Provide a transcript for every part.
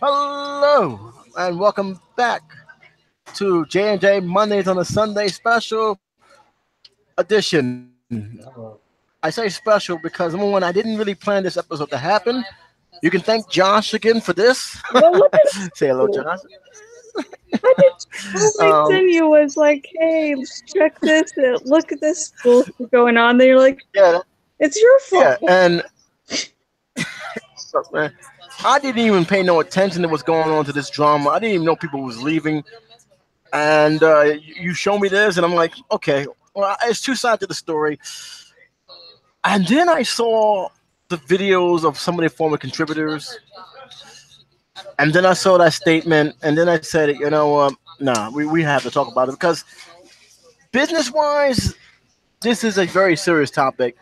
Hello and welcome back to J&J Mondays on a Sunday special edition. I say special because number one, I didn't really plan this episode to happen. You can thank Josh again for this. Well, what did Say hello, you? Josh. I did. All I Um, sent you was like, "Hey, check this. Look at this bullshit going on." Then you're like, yeah, "It's your yeah, fault." and man, I didn't even pay no attention to what's going on to this drama. I didn't even know people was leaving, and you show me this, and I'm like, okay, well, it's two sides to the story. And then I saw the videos of some of the former contributors, and then I saw that statement, and then I said, nah, we have to talk about it because business wise, this is a very serious topic.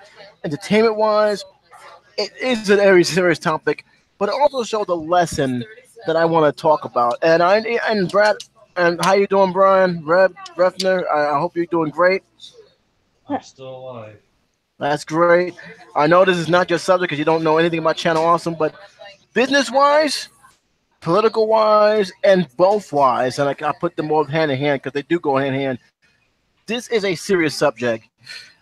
Entertainment wise, it is a very serious topic, but it also showed a lesson that I want to talk about. And Brad, and how you doing, Brian? Refner, I hope you're doing great. I'm still alive. That's great. I know this is not your subject because you don't know anything about Channel Awesome, but business wise, political wise, and both wise, and I put them both hand in hand because they do go hand in hand. This is a serious subject,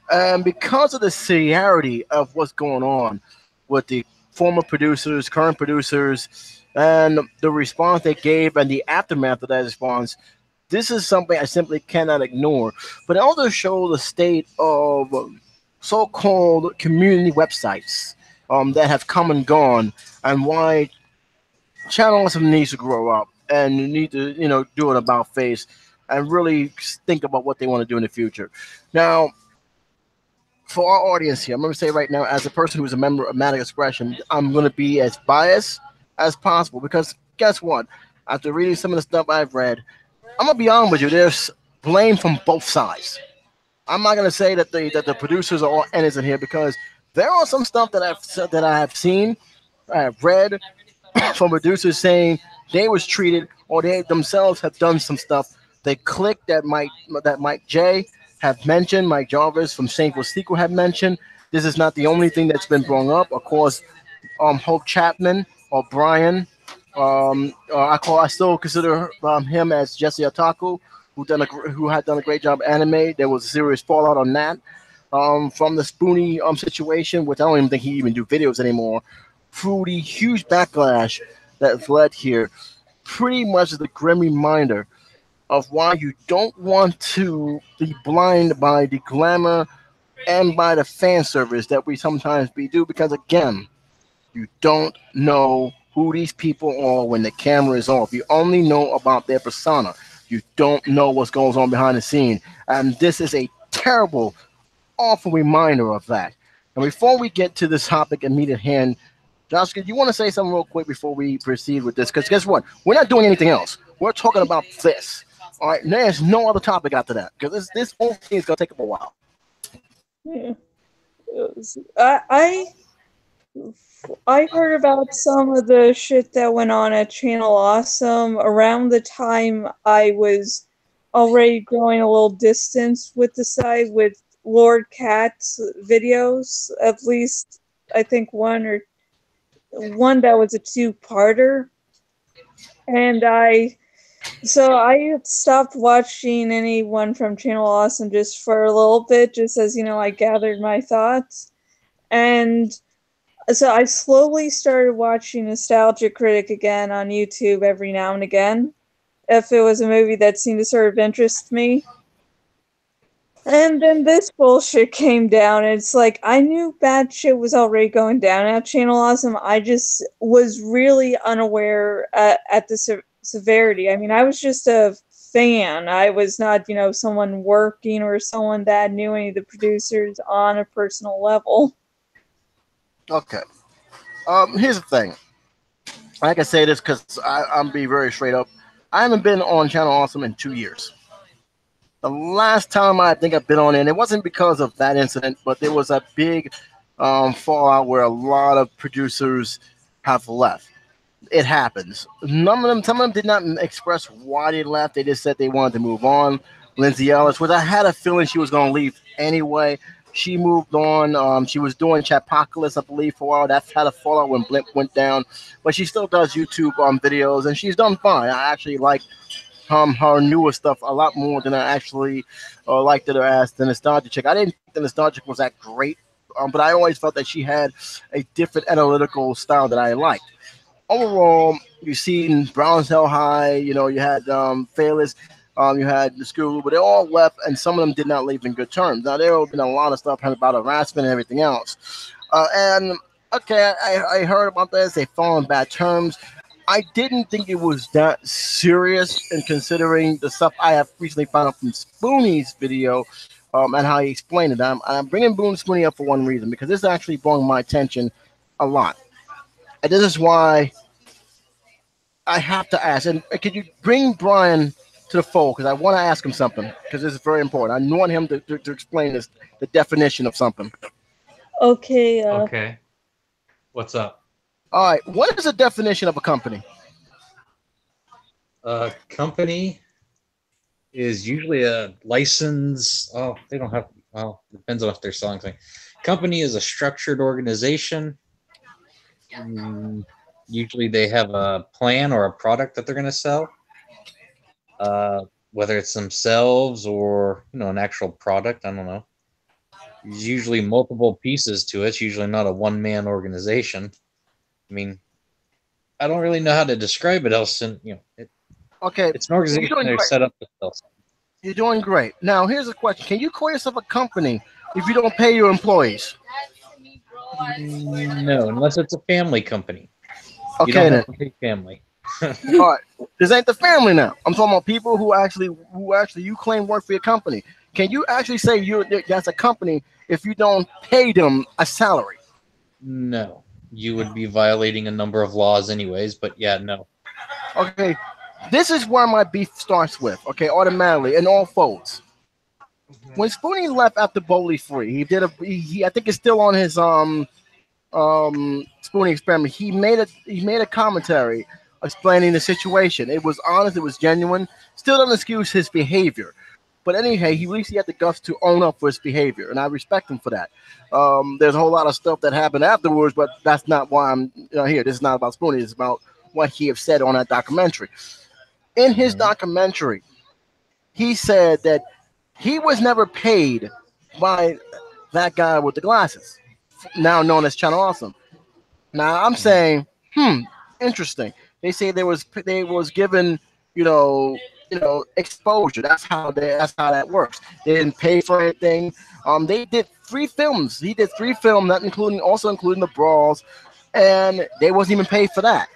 and because of the severity of what's going on with the former producers, current producers, and the response they gave and the aftermath of that response, this is something I simply cannot ignore. But it also shows the state of so-called community websites that have come and gone, and why journalism needs to grow up and need to, do an about face and really think about what they want to do in the future. Now, for our audience here, I'm going to say right now, as a person who's a member of Matic Expression, I'm going to be as biased as possible because guess what? After reading some of the stuff I've read, I'm going to be honest with you. There's blame from both sides. I'm not going to say that the producers are all innocent here because there are some stuff that I have seen, I have read from producers saying they was treated or they themselves have done some stuff. They clicked that Mike J have mentioned, Mike Jarvis from Shameful Sequel have mentioned. This is not the only thing that's been brought up. Of course, Hope Chapman or Brian. I still consider him as Jesse Otaku, who had done a great job anime. There was a serious fallout on that from the Spoonie situation, which I don't even think he even do videos anymore. Through the huge backlash that's led here, pretty much is the grim reminder of why you don't want to be blind by the glamour and by the fan service that we sometimes be do because again, you don't know who these people are when the camera is off. You only know about their persona. You don't know what goes on behind the scene. And this is a terrible, awful reminder of that. And before we get to this topic and meet at hand, Josh, do you want to say something real quick before we proceed with this? Because guess what? We're not doing anything else. We're talking about this. All right, there's no other topic after that because this whole thing is gonna take up a while. Yeah. I I heard about some of the shit that went on at Channel Awesome around the time I was already growing a little distance with the site with Lord Cat's videos. At least I think one that was a two-parter, and I had stopped watching anyone from Channel Awesome just for a little bit, just as I gathered my thoughts, and so I slowly started watching Nostalgia Critic again on YouTube every now and again, if it was a movie that seemed to sort of interest me. And then this bullshit came down, and it's like, I knew bad shit was already going down at Channel Awesome. I just was really unaware at the severity. I mean, I was just a fan. I was not, someone working or someone that knew any of the producers on a personal level. Okay. Here's the thing. I can say this because I'm be very straight up. I haven't been on Channel Awesome in 2 years. The last time I think I've been on it, and it wasn't because of that incident, but there was a big fallout where a lot of producers have left. It happens. Some of them did not express why they left. They just said they wanted to move on. Lindsay Ellis, which I had a feeling she was going to leave anyway, She moved on. She was doing Chapocalypse, I believe, for a while. That had a fallout when Blimp went down, but she still does YouTube videos, and she's done fine. I actually like her newer stuff a lot more than I actually liked her as the Nostalgic Chick. I didn't think the Nostalgic was that great, but I always felt that she had a different analytical style that I liked. Overall, you see Browns Hell High, you had Fearless, you had the school, but they all left, and some of them did not leave in good terms. Now, there have been a lot of stuff about harassment and everything else. And, okay, I heard about this. They fall in bad terms. I didn't think it was that serious, in considering the stuff I have recently found out from Spoonie's video and how he explained it. I'm bringing Boone Spoonie up for one reason, because this actually brought my attention a lot. And this is why I have to ask. And could you bring Brian to the fold? Because I want to ask him something, because this is very important. I want him to explain the definition of something. Okay. Okay. What's up? All right. What is the definition of a company? A company is usually a license. Oh, they don't have. Well, depends on if they're selling something. Company is a structured organization. Usually they have a plan or a product that they're going to sell, whether it's themselves or an actual product. I don't know. There's usually multiple pieces to it. It's usually not a one-man organization. I mean, I don't really know how to describe it else. And Okay, it's an organization that's set up to sell something. You're doing great. Now, here's a question: can you call yourself a company if you don't pay your employees? No, unless it's a family company. Okay, you don't then. have to pay family. All right, this ain't the family now. I'm talking about people who actually you claim work for your company. Can you actually say that's a company if you don't pay them a salary? No, you would be violating a number of laws anyways. But yeah, no. Okay, this is where my beef starts with. Okay, automatically in all folds. When Spoonie left after Bowley Free, he did I think it's still on his Spoonie experiment. He made a commentary explaining the situation. It was honest, it was genuine. Still doesn't excuse his behavior, but anyway, at least he had the guts to own up for his behavior, and I respect him for that. There's a whole lot of stuff that happened afterwards, but that's not why I'm here. This is not about Spoonie. It's about what he have said on that documentary. In his documentary, he said that he was never paid by that guy with the glasses, now known as Channel Awesome. Now I'm saying, interesting. They say they was given, exposure. That's how that works. They didn't pay for anything. They did 3 films. He did 3 films, including the brawls, and they wasn't even paid for that.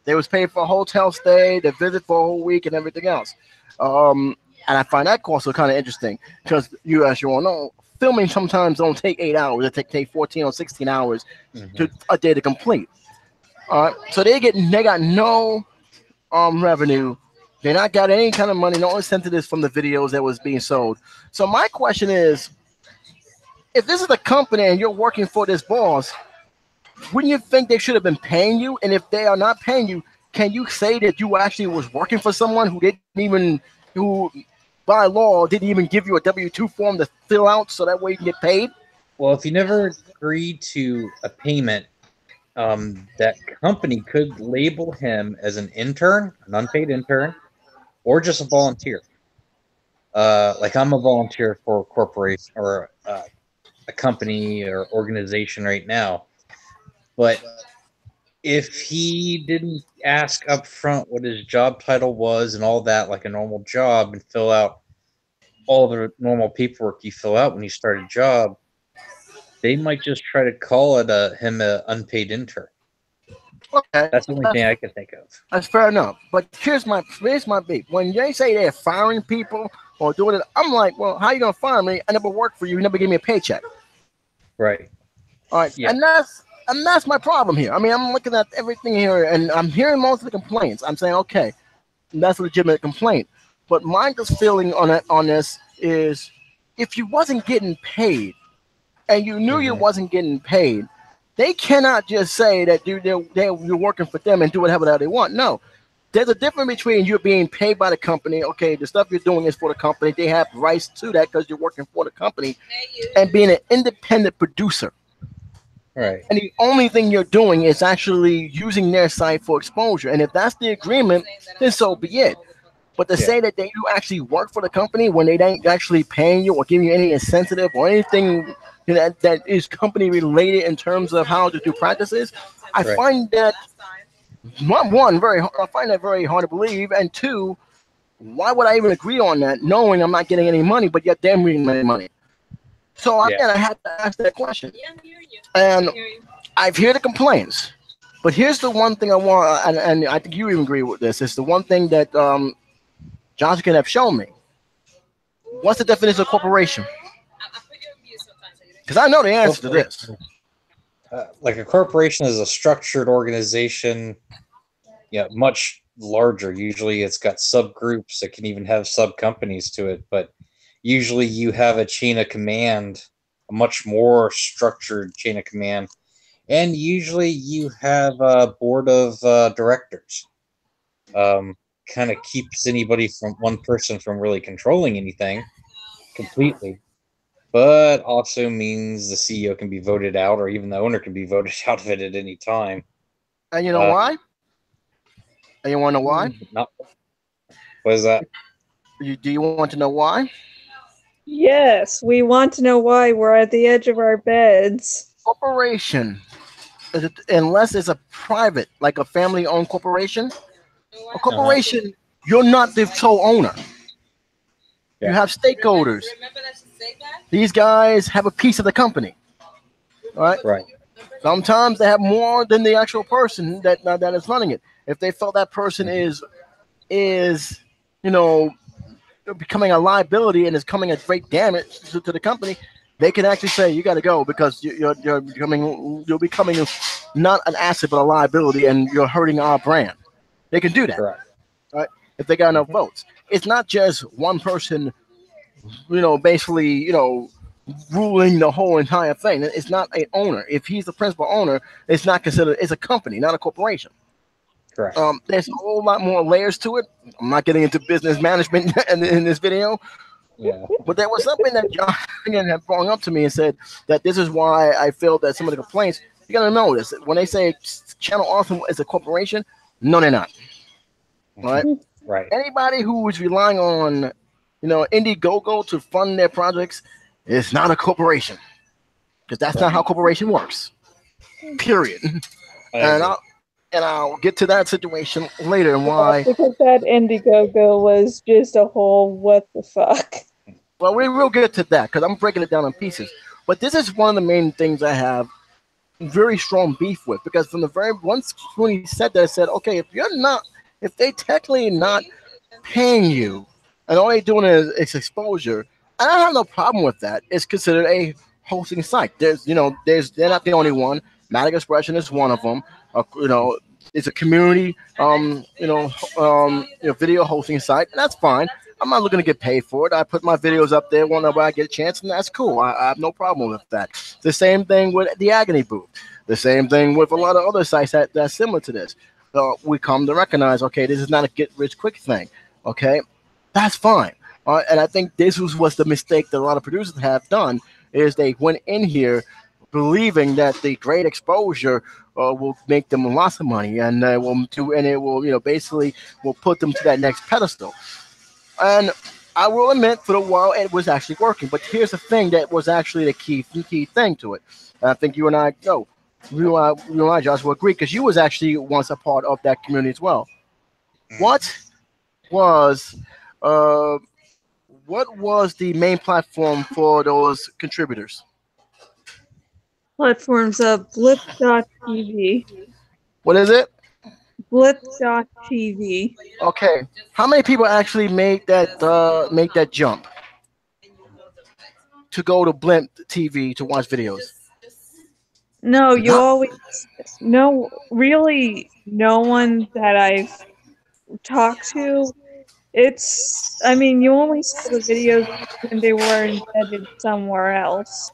They was paid for a hotel stay, the visit for a whole week, and everything else. And I find that also kind of interesting, because as you all know, filming sometimes don't take 8 hours. It take 14 or 16 hours to a day to complete. So they got no revenue. They not got any kind of money, no incentives from the videos that was being sold. So my question is, if this is a company and you're working for this boss, wouldn't you think they should have been paying you? And if they are not paying you, can you say that you actually was working for someone who by law didn't even give you a W-2 form to fill out so that way you can get paid? Well, if you never agreed to a payment, that company could label him as an intern, an unpaid intern, or just a volunteer. Like I'm a volunteer for a corporation or a company or organization right now. But if he didn't ask up front what his job title was and all that, like a normal job, and fill out all the normal paperwork you fill out when you start a job, they might just try to call it him an unpaid intern. Okay, that's the only thing I can think of. That's fair enough. But here's my beef. When they say they're firing people or doing it, I'm like, well, how you gonna fire me? I never worked for you. You never gave me a paycheck. Right. All right. Yeah. And that's my problem here. I mean, I'm looking at everything here, and I'm hearing most of the complaints. I'm saying, okay, that's a legitimate complaint. But my just feeling on this is, if you wasn't getting paid, and you knew you wasn't getting paid, they cannot just say that you're working for them and do whatever they want. No, there's a difference between you being paid by the company. Okay, the stuff you're doing is for the company. They have rights to that because you're working for the company, and being an independent producer. Right. And the only thing you're doing is actually using their site for exposure. And if that's the agreement, then so be it. But to say that you actually work for the company when they ain't actually paying you or giving you any incentive or anything that is company related in terms of how to do practices, I find that I find that very hard to believe. And two, why would I even agree on that, knowing I'm not getting any money, but yet they're getting my money? So again, I had to ask that question. And I've heard the complaints, but here's the one thing I want, and I think you even agree with this. It's the one thing that Johnson can have shown me. What's the definition of corporation? Because I know the answer to this. Like a corporation is a structured organization, much larger. Usually it's got subgroups. It can even have sub-companies to it, but usually you have a chain of command, a much more structured chain of command, and usually you have a board of directors. Kind of keeps anybody from one person from really controlling anything completely, but also means the CEO can be voted out, or even the owner can be voted out of it at any time. And you know why? And you want to know why? Not, what is that? Do you want to know why? Yes, we want to know why we're at the edge of our beds. Corporation, unless it's a private, like a family-owned corporation, a corporation, you're not the sole owner. You have stakeholders. These guys have a piece of the company, right? Right. Sometimes they have more than the actual person that is running it. If they felt that person is becoming a liability and is coming at great damage to the company, they can actually say you got to go because you're becoming not an asset but a liability, and you're hurting our brand. They can do that, right? If they got enough votes. It's not just one person, basically, ruling the whole entire thing. It's not an owner. If he's the principal owner, it's not considered. It's a company, not a corporation. Correct. There's a whole lot more layers to it. I'm not getting into business management in this video. Yeah. But there was something that John had brought up to me and said that this is why I feel that some of the complaints, you got to know this. When they say Channel Awesome is a corporation, no, they're not. Right? Right. Anybody who is relying on, Indiegogo to fund their projects is not a corporation. Because that's not how corporation works. Period. And I'll get to that situation later and why. Because that Indiegogo was just a whole what the fuck. Well, we will get to that because I'm breaking it down in pieces. But this is one of the main things I have very strong beef with, because from the once when he said that, I said, okay, if they technically not paying you and all they're doing is exposure, and I have no problem with that. It's considered a hosting site. They're not the only one. Matic Expression is one of them. It's a community, video hosting site, and that's fine. I'm not looking to get paid for it. I put my videos up there whenever I get a chance, and that's cool. I have no problem with that. The same thing with the Agony Booth. The same thing with a lot of other sites that's similar to this. We come to recognize, okay, this is not a get-rich-quick thing. Okay, that's fine. And I think this was the mistake that a lot of producers have done, is they went in here believing that the great exposure will make them lots of money, and it will basically will put them to that next pedestal. And I will admit, for a while, it was actually working. But here's the thing that was actually the key thing to it. And I think you and I, Josh, will agree, because you was actually once a part of that community as well. What was the main platform for those contributors? Platforms of Blip.tv. What is it? Blip.tv. Okay. How many people actually make that jump to go to Blimp TV to watch videos? No, really no one that I've talked to. You only saw the videos when they were embedded somewhere else.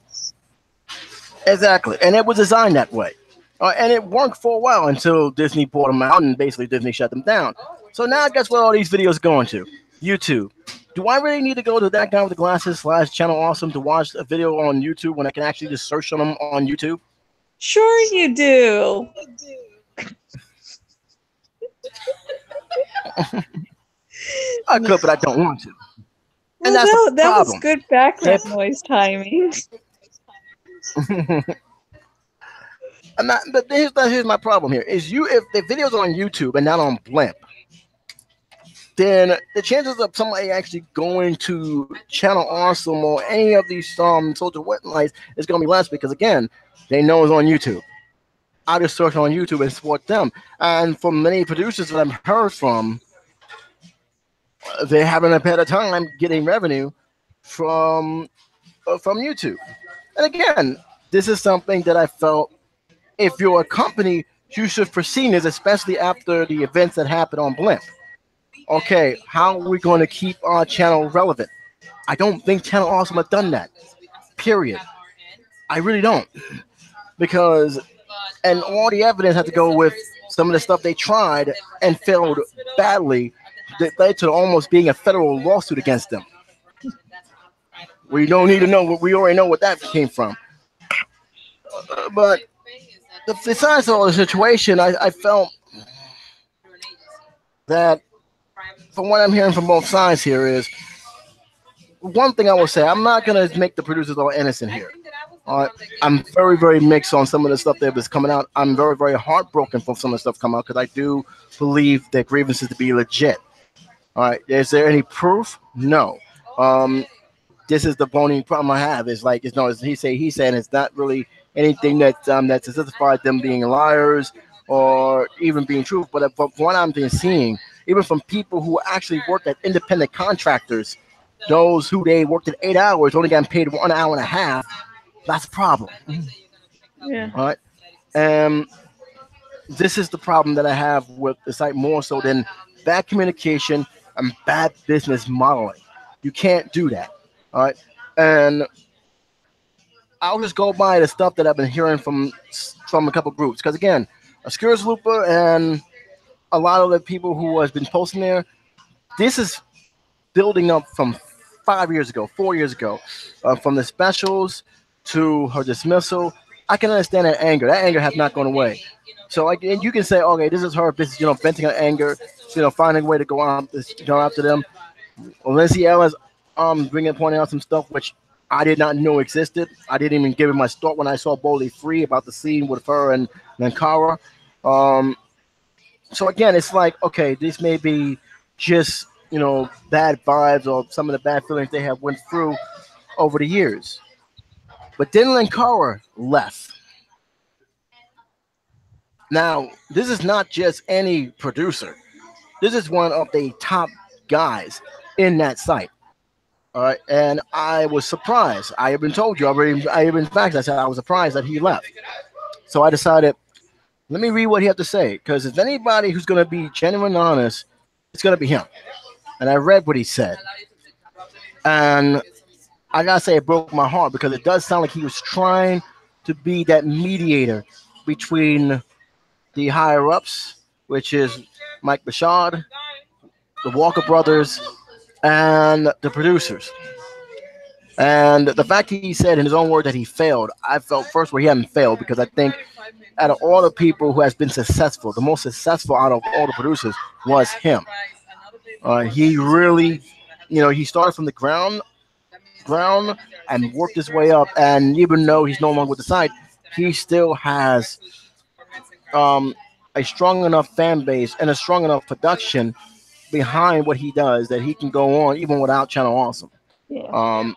Exactly, and it was designed that way, and it worked for a while until Disney bought them out, and basically Disney shut them down. So now guess where all these videos going to? YouTube. Do I really need to go to that guy with the glasses / Channel Awesome to watch a video on YouTube when I can actually just search on them on YouTube? Sure you do. I could, but I don't want to. Well, that's the that was problem. good background noise timing. I'm not, but here's my problem here: is if the video's on YouTube and not on Blimp, then the chances of somebody actually going to Channel Awesome or any of these social websites is going to be less because again, they know it's on YouTube. I just search on YouTube and support them. And from many producers that I've heard from, they haven't had a time getting revenue from YouTube. And again, this is something that I felt if you're a company, you should foresee this, especially after the events that happened on Blimp. Okay, how are we going to keep our channel relevant? I don't think Channel Awesome have done that. Period. I really don't. Because, and all the evidence had to go with some of the stuff they tried and failed badly that led to almost being a federal lawsuit against them. We don't need to know, we already know what that came from. But besides all the situation, I felt that from what I'm hearing from both sides here is one thing I will say, I'm not going to make the producers all innocent here. I'm very, very mixed on some of the stuff that was coming out. I'm very, very heartbroken from some of the stuff coming out because I do believe that grievances to be legit. All right, is there any proof? No. This is the bony problem I have. Is like, it's he said it's not really anything that justified them being liars or even being true. But from what I'm seeing, even from people who actually work at independent contractors, those who they worked at 8 hours only got paid 1 hour and a half. That's a problem. Yeah. All right. This is the problem that I have with the site more so than bad communication and bad business modeling. You can't do that. All right. And I'll just go by the stuff that I've been hearing from a couple groups. Because again, Obscurus Looper and a lot of the people who has been posting there, this is building up from 5 years ago, 4 years ago, from the specials to her dismissal. I can understand that anger. That anger has not gone away. So like, and you can say, okay, this is her business, venting her anger, finding a way to go after them. Lindsay Ellis, pointing out some stuff which I did not know existed. I didn't even give it my thought when I saw Boldly Free about the scene with her and Nankara. So again, it's like, okay, this may be just, bad vibes or some of the bad feelings they have went through over the years. But then Nankara left. Now, this is not just any producer. This is one of the top guys in that site. All right, and I was surprised. I have been told you already. In fact, I said I was surprised that he left. So I decided, let me read what he had to say, because if anybody who's going to be genuine and honest, it's going to be him. And I read what he said, and I gotta say it broke my heart because it does sound like he was trying to be that mediator between the higher ups, which is Mike Bashad, the Walker brothers, and the producers. And the fact he said in his own word that he failed, I felt first where he hadn't failed because I think out of all the people who has been successful, the most successful out of all the producers was him. He really, he started from the ground and worked his way up. And even though he's no longer with the site, he still has a strong enough fan base and a strong enough production behind what he does that he can go on even without Channel Awesome. Yeah.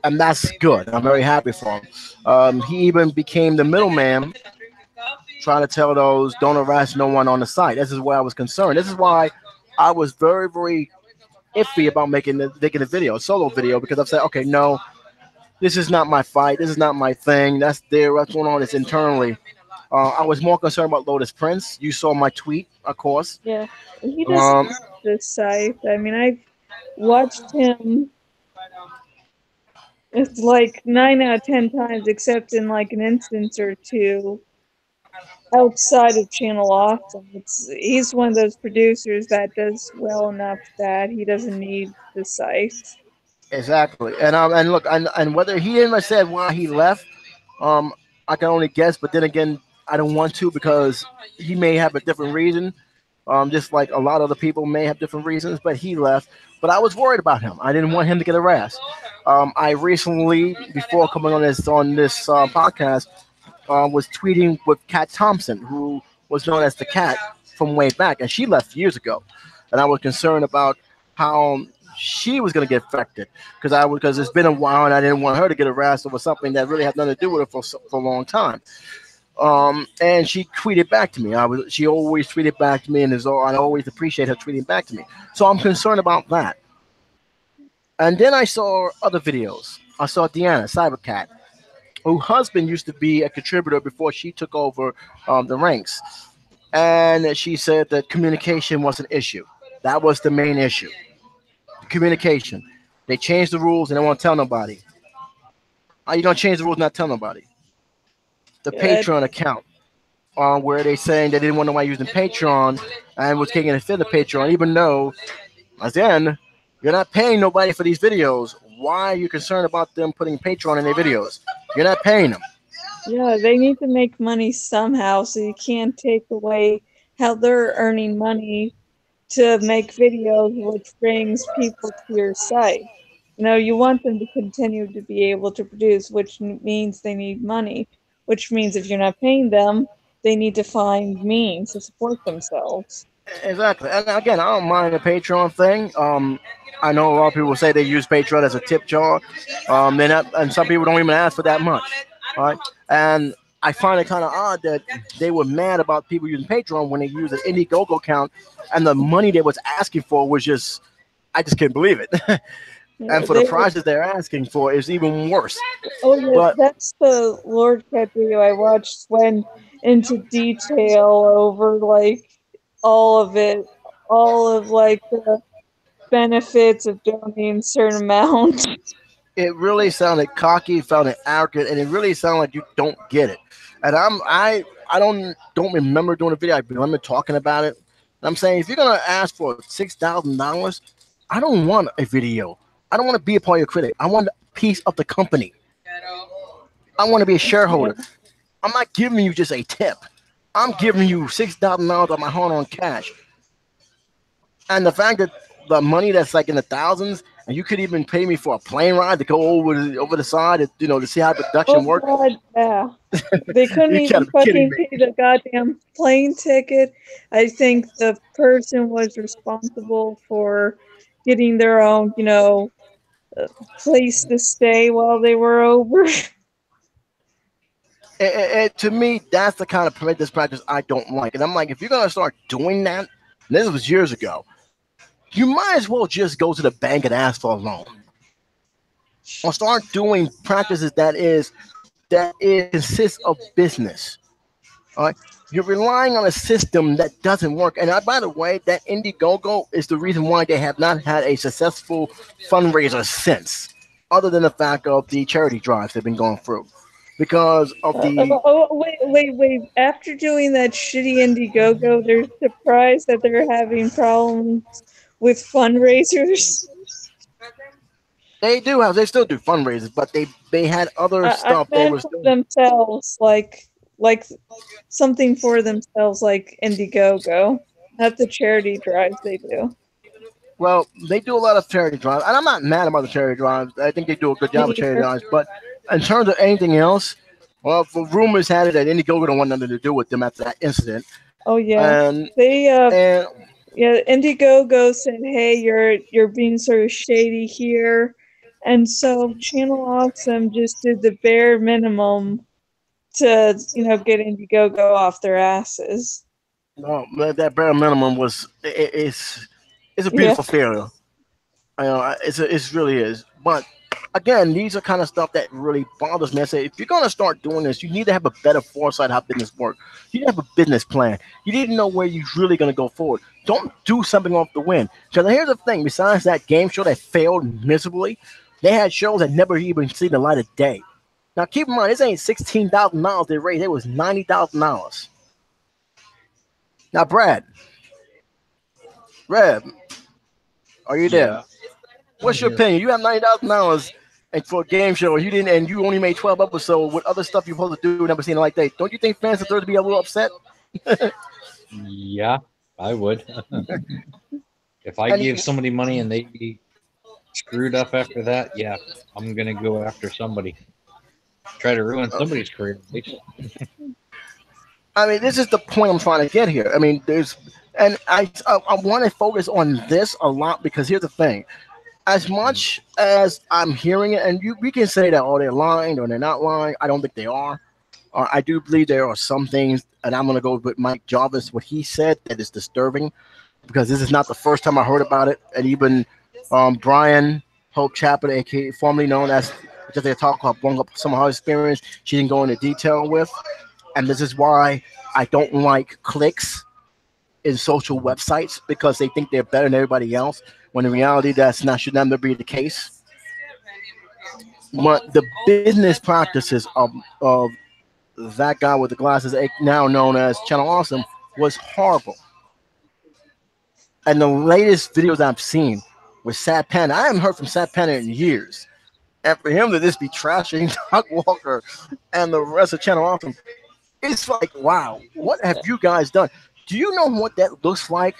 And that's good. I'm very happy for him. He even became the middleman, trying to tell those don't harass no one on the site. This is where I was concerned. This is why I was very, very iffy about making the video, a solo video, because I've said, okay, no, this is not my fight. This is not my thing. What's going on is internally. I was more concerned about Lotus Prince. You saw my tweet, of course. Yeah. He doesn't have this site. I mean, I've watched him. It's like 9 out of 10 times, except in like an instance or two. outside of Channel Awesome. He's one of those producers that does well enough that he doesn't need the site. Exactly. And look, and whether he even said why he left, um, I can only guess. But then again, I don't want to because he may have a different reason. Just like a lot of other people may have different reasons, but he left. But I was worried about him. I didn't want him to get harassed. I recently, before coming on this podcast, was tweeting with Kat Thompson, who was known as the Cat from way back, and she left years ago. And I was concerned about how she was going to get affected because it's been a while, and I didn't want her to get harassed over something that really had nothing to do with her for a long time. And she tweeted back to me. She always tweeted back to me, and I always appreciate her tweeting back to me. So I'm concerned about that. And then I saw other videos. I saw Deanna Cybercat, whose husband used to be a contributor before she took over the ranks, and she said that communication was an issue. That was the main issue. Communication. They changed the rules and they won't tell nobody. How you gonna change the rules and not tell nobody? The Patreon account, where they saying they didn't want nobody using Patreon and was taking a fit of Patreon, even though, again, you're not paying nobody for these videos. Why are you concerned about them putting Patreon in their videos? You're not paying them. Yeah, they need to make money somehow, so you can't take away how they're earning money to make videos, which brings people to your site. You want them to continue to be able to produce, which means they need money, which means if you're not paying them, they need to find means to support themselves. Exactly. And again, I don't mind the Patreon thing. I know a lot of people say they use Patreon as a tip jar. And some people don't even ask for that much. All right. And I find it kind of odd that they were mad about people using Patreon when they used an Indiegogo account, and the money they was asking for was just, I just can't believe it. And for the prices they're asking for is even worse. Oh yeah, but that's the Lord Cat video I watched. Went into detail over all of it, all of the benefits of donating a certain amount. It really sounded cocky, sounded arrogant, and it really sounded like you don't get it. And I don't remember doing a video. I remember talking about it. And I'm saying if you're gonna ask for $6,000, I don't want a video. I don't want to be a part of your critic. I want a piece of the company. I want to be a shareholder. I'm not giving you just a tip. I'm giving you $6,000 of my hard-earned cash. And the fact that the money that's in the thousands, and you could even pay me for a plane ride to go over the side, to see how production works. God, yeah. They couldn't even fucking pay the goddamn plane ticket. I think the person was responsible for getting their own, place to stay while they were over. To me, that's the kind of practice I don't like. And I'm like, if you're going to start doing that, and this was years ago, you might as well just go to the bank and ask for a loan. Or start doing practices that consists of business. All right? You're relying on a system that doesn't work. And by the way, that Indiegogo is the reason why they have not had a successful fundraiser since, other than the fact of the charity drives they've been going through. Because of the wait. After doing that shitty Indiegogo, they're surprised that they're having problems with fundraisers. They still do fundraisers, but they had other stuff they were doing themselves, like something for themselves, like Indiegogo, not the charity drives they do. Well, they do a lot of charity drives, and I'm not mad about the charity drives. I think they do a good job of charity drives, but in terms of anything else, well, for rumors had it that Indiegogo don't want nothing to do with them after that incident. Oh yeah, and Indiegogo said, "Hey, you're being sort of shady here," and so Channel Awesome just did the bare minimum to get Indiegogo off their asses. No, that bare minimum it's a beautiful failure. It really is, but. Again, these are kind of stuff that really bothers me. I say, if you're going to start doing this, you need to have a better foresight how business works. You need to have a business plan. You need to know where you're really going to go forward. Don't do something off the wind. Because here's the thing. Besides that game show that failed miserably, they had shows that never even seen the light of day. Now, keep in mind, this ain't $16,000 they raised. It was $90,000. Now, Brad, are you there? Yeah. What's your Yeah. opinion? You have $90,000 and for a game show, and you didn't, and you only made 12 episodes with other stuff you're supposed to do. Never seen it like that. Don't you think fans deserve to be a little upset? Yeah, I would. If I And gave somebody money and they screwed up after that, yeah, I'm gonna go after somebody. Try to ruin somebody's career. At least. I mean, this is the point I'm trying to get here. I mean, and I want to focus on this a lot because here's the thing. As much as I'm hearing it, and we can say that, oh, they're lying or they're not lying. I don't think they are. I do believe there are some things, and I'm going to go with Mike Jarvis, what he said, that is disturbing because this is not the first time I heard about it. And even Brian Hope Chapman, aka formerly known as, just they talk about blowing up some of her experience, she didn't go into detail with. And this is why I don't like clicks in social websites because they think they're better than everybody else. When in reality, should never be the case. But the business practices of that guy with the glasses, now known as Channel Awesome, was horrible. And the latest videos I've seen with Sad Panda, I haven't heard from Sad Panda in years. And for him to just be trashing Doc Walker and the rest of Channel Awesome, it's like, wow, what have you guys done? Do you know what that looks like?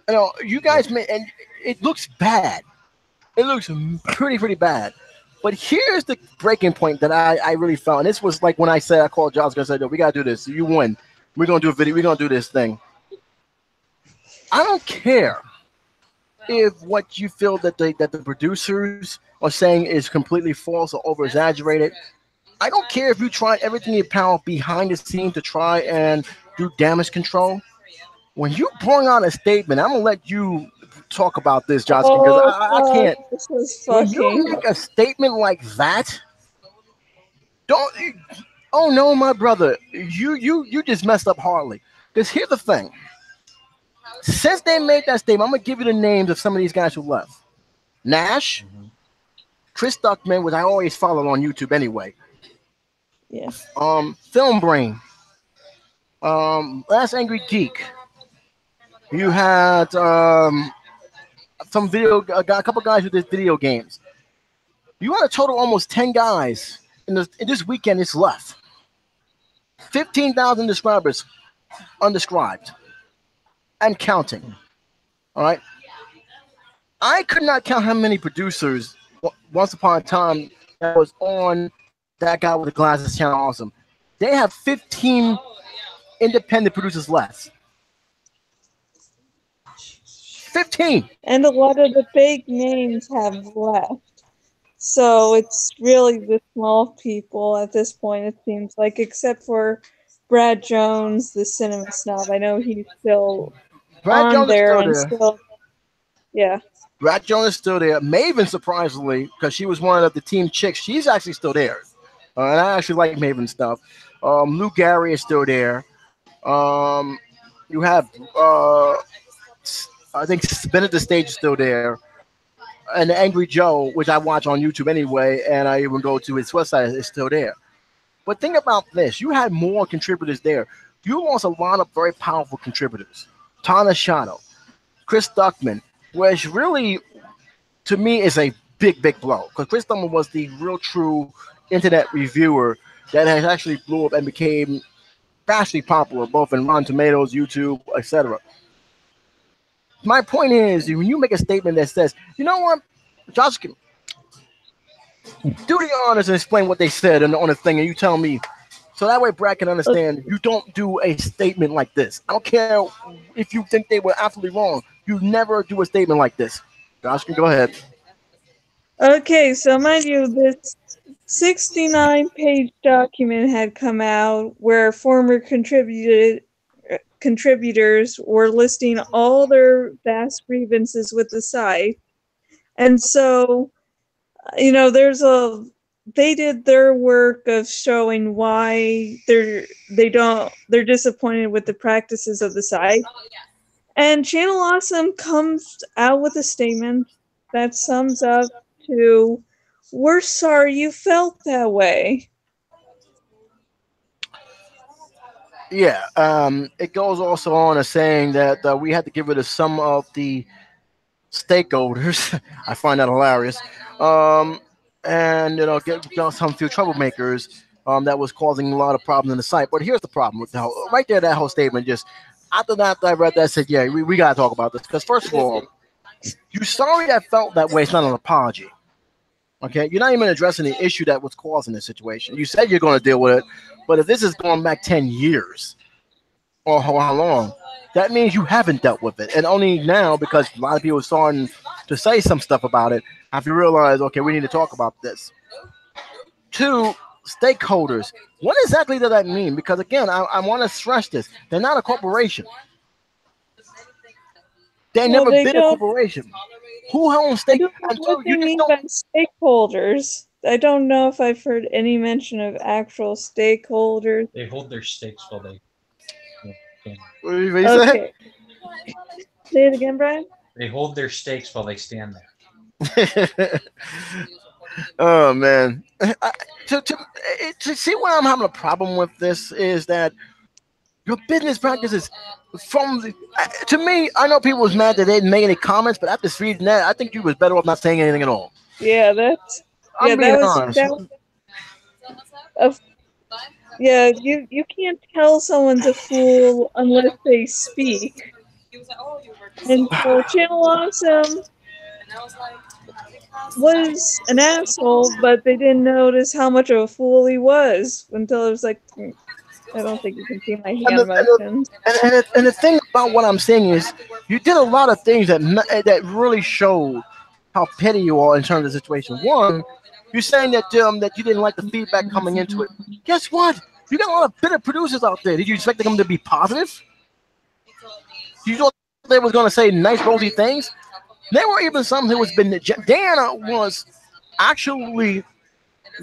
You know, you guys and it looks bad. It looks pretty bad. But here's the breaking point that I really found. This was like when I said, I called Josh and said, "Yo, we gotta do this. You win. We're gonna do a video. We're gonna do this thing." I don't care if what you feel that the producers are saying is completely false or over exaggerated. I don't care if you tried everything in your power behind the scenes to try and do damage control. When you bring out a statement, I'm gonna let you talk about this, Josh, because I can't. This was When you fucking. make a statement like that, don't. Oh no, my brother, you just messed up hardly. Because here's the thing: since they made that statement, I'm gonna give you the names of some of these guys who left. Nash, Chris Duckman, which I always follow on YouTube anyway. Yeah. Film Brain, Last Angry Geek. You had some a couple guys who did video games. You had a total almost 10 guys in this weekend. It's left 15,000 subscribers undescribed and counting. All right, I could not count how many producers once upon a time that was on that guy with the glasses Channel Awesome. They have 15 independent producers left. 15. And a lot of the big names have left. So it's really the small people at this point, it seems like, except for Brad Jones, the cinema snob. I know he's still Brad Jones there is still there. Yeah. Brad Jones is still there. Maven, surprisingly, because she was one of the team chicks, she's actually still there. And I actually like Maven stuff. Lou Gary is still there. You have, I think, Spin at the Stage is still there. And Angry Joe, which I watch on YouTube anyway, and I even go to his website, is still there. But think about this. You had more contributors there. You lost a lot of very powerful contributors. Tana Shadow, Chris Duckman, which really, to me, is a big blow. Because Chris Duckman was the real true internet reviewer that has actually blew up and became vastly popular, both in Rotten Tomatoes, YouTube, etc. My point is, when you make a statement that says, you know what, Josh, do the honors and explain what they said on the thing, and you tell me, so that way Brad can understand. You don't do a statement like this. I don't care if you think they were absolutely wrong. You never do a statement like this. Josh, can go ahead. Okay, so mind you, this 69-page document had come out where former contributors were listing all their vast grievances with the site. And so, you know, they did their work of showing why they're disappointed with the practices of the site. And Channel Awesome comes out with a statement that sums up to, "We're sorry you felt that way." Yeah, it goes also on as saying that we had to get rid of some of the stakeholders. I find that hilarious. Um, and get some few troublemakers that was causing a lot of problems in the site. But here's the problem with the whole, right there, that whole statement. Just after that, I read that, I said, yeah, we got to talk about this because first of all, you sorry that felt that way. It's not an apology. Okay, you're not even addressing the issue that was causing the situation. You said you're going to deal with it, but if this is going back 10 years or how long, that means you haven't dealt with it. And only now, because a lot of people are starting to say some stuff about it, have you realized, okay, we need to talk about this. Two, stakeholders. What exactly does that mean? Because again, I want to stress this. They're not a corporation. They Well, never they been a don't. corporation. Who owns I stake? don't know And what two, they you just mean don't. by stakeholders. I don't know if I've heard any mention of actual stakeholders. They hold their stakes while they stand. What do you say? Okay, say it again, Brian. They hold their stakes while they stand there. Oh man, to see why I'm having a problem with this is that your business practices from to me. I know people was mad that they didn't make any comments, but after reading that, I think you was better off not saying anything at all. Yeah, that's yeah. I'm That being was honest. that. Of yeah, you can't tell someone's a fool unless they speak. And so Channel Awesome was an asshole, but they didn't notice how much of a fool he was until it was like, I don't think you can see my And hand motions. the thing about what I'm saying is, you did a lot of things that really showed how petty you are in terms of the situation. One, you're saying that you didn't like the feedback coming into it. Guess what? You got a lot of bitter producers out there. Did you expect them to be positive? You thought they was going to say nice, rosy things? There were even some who was been. Diana was actually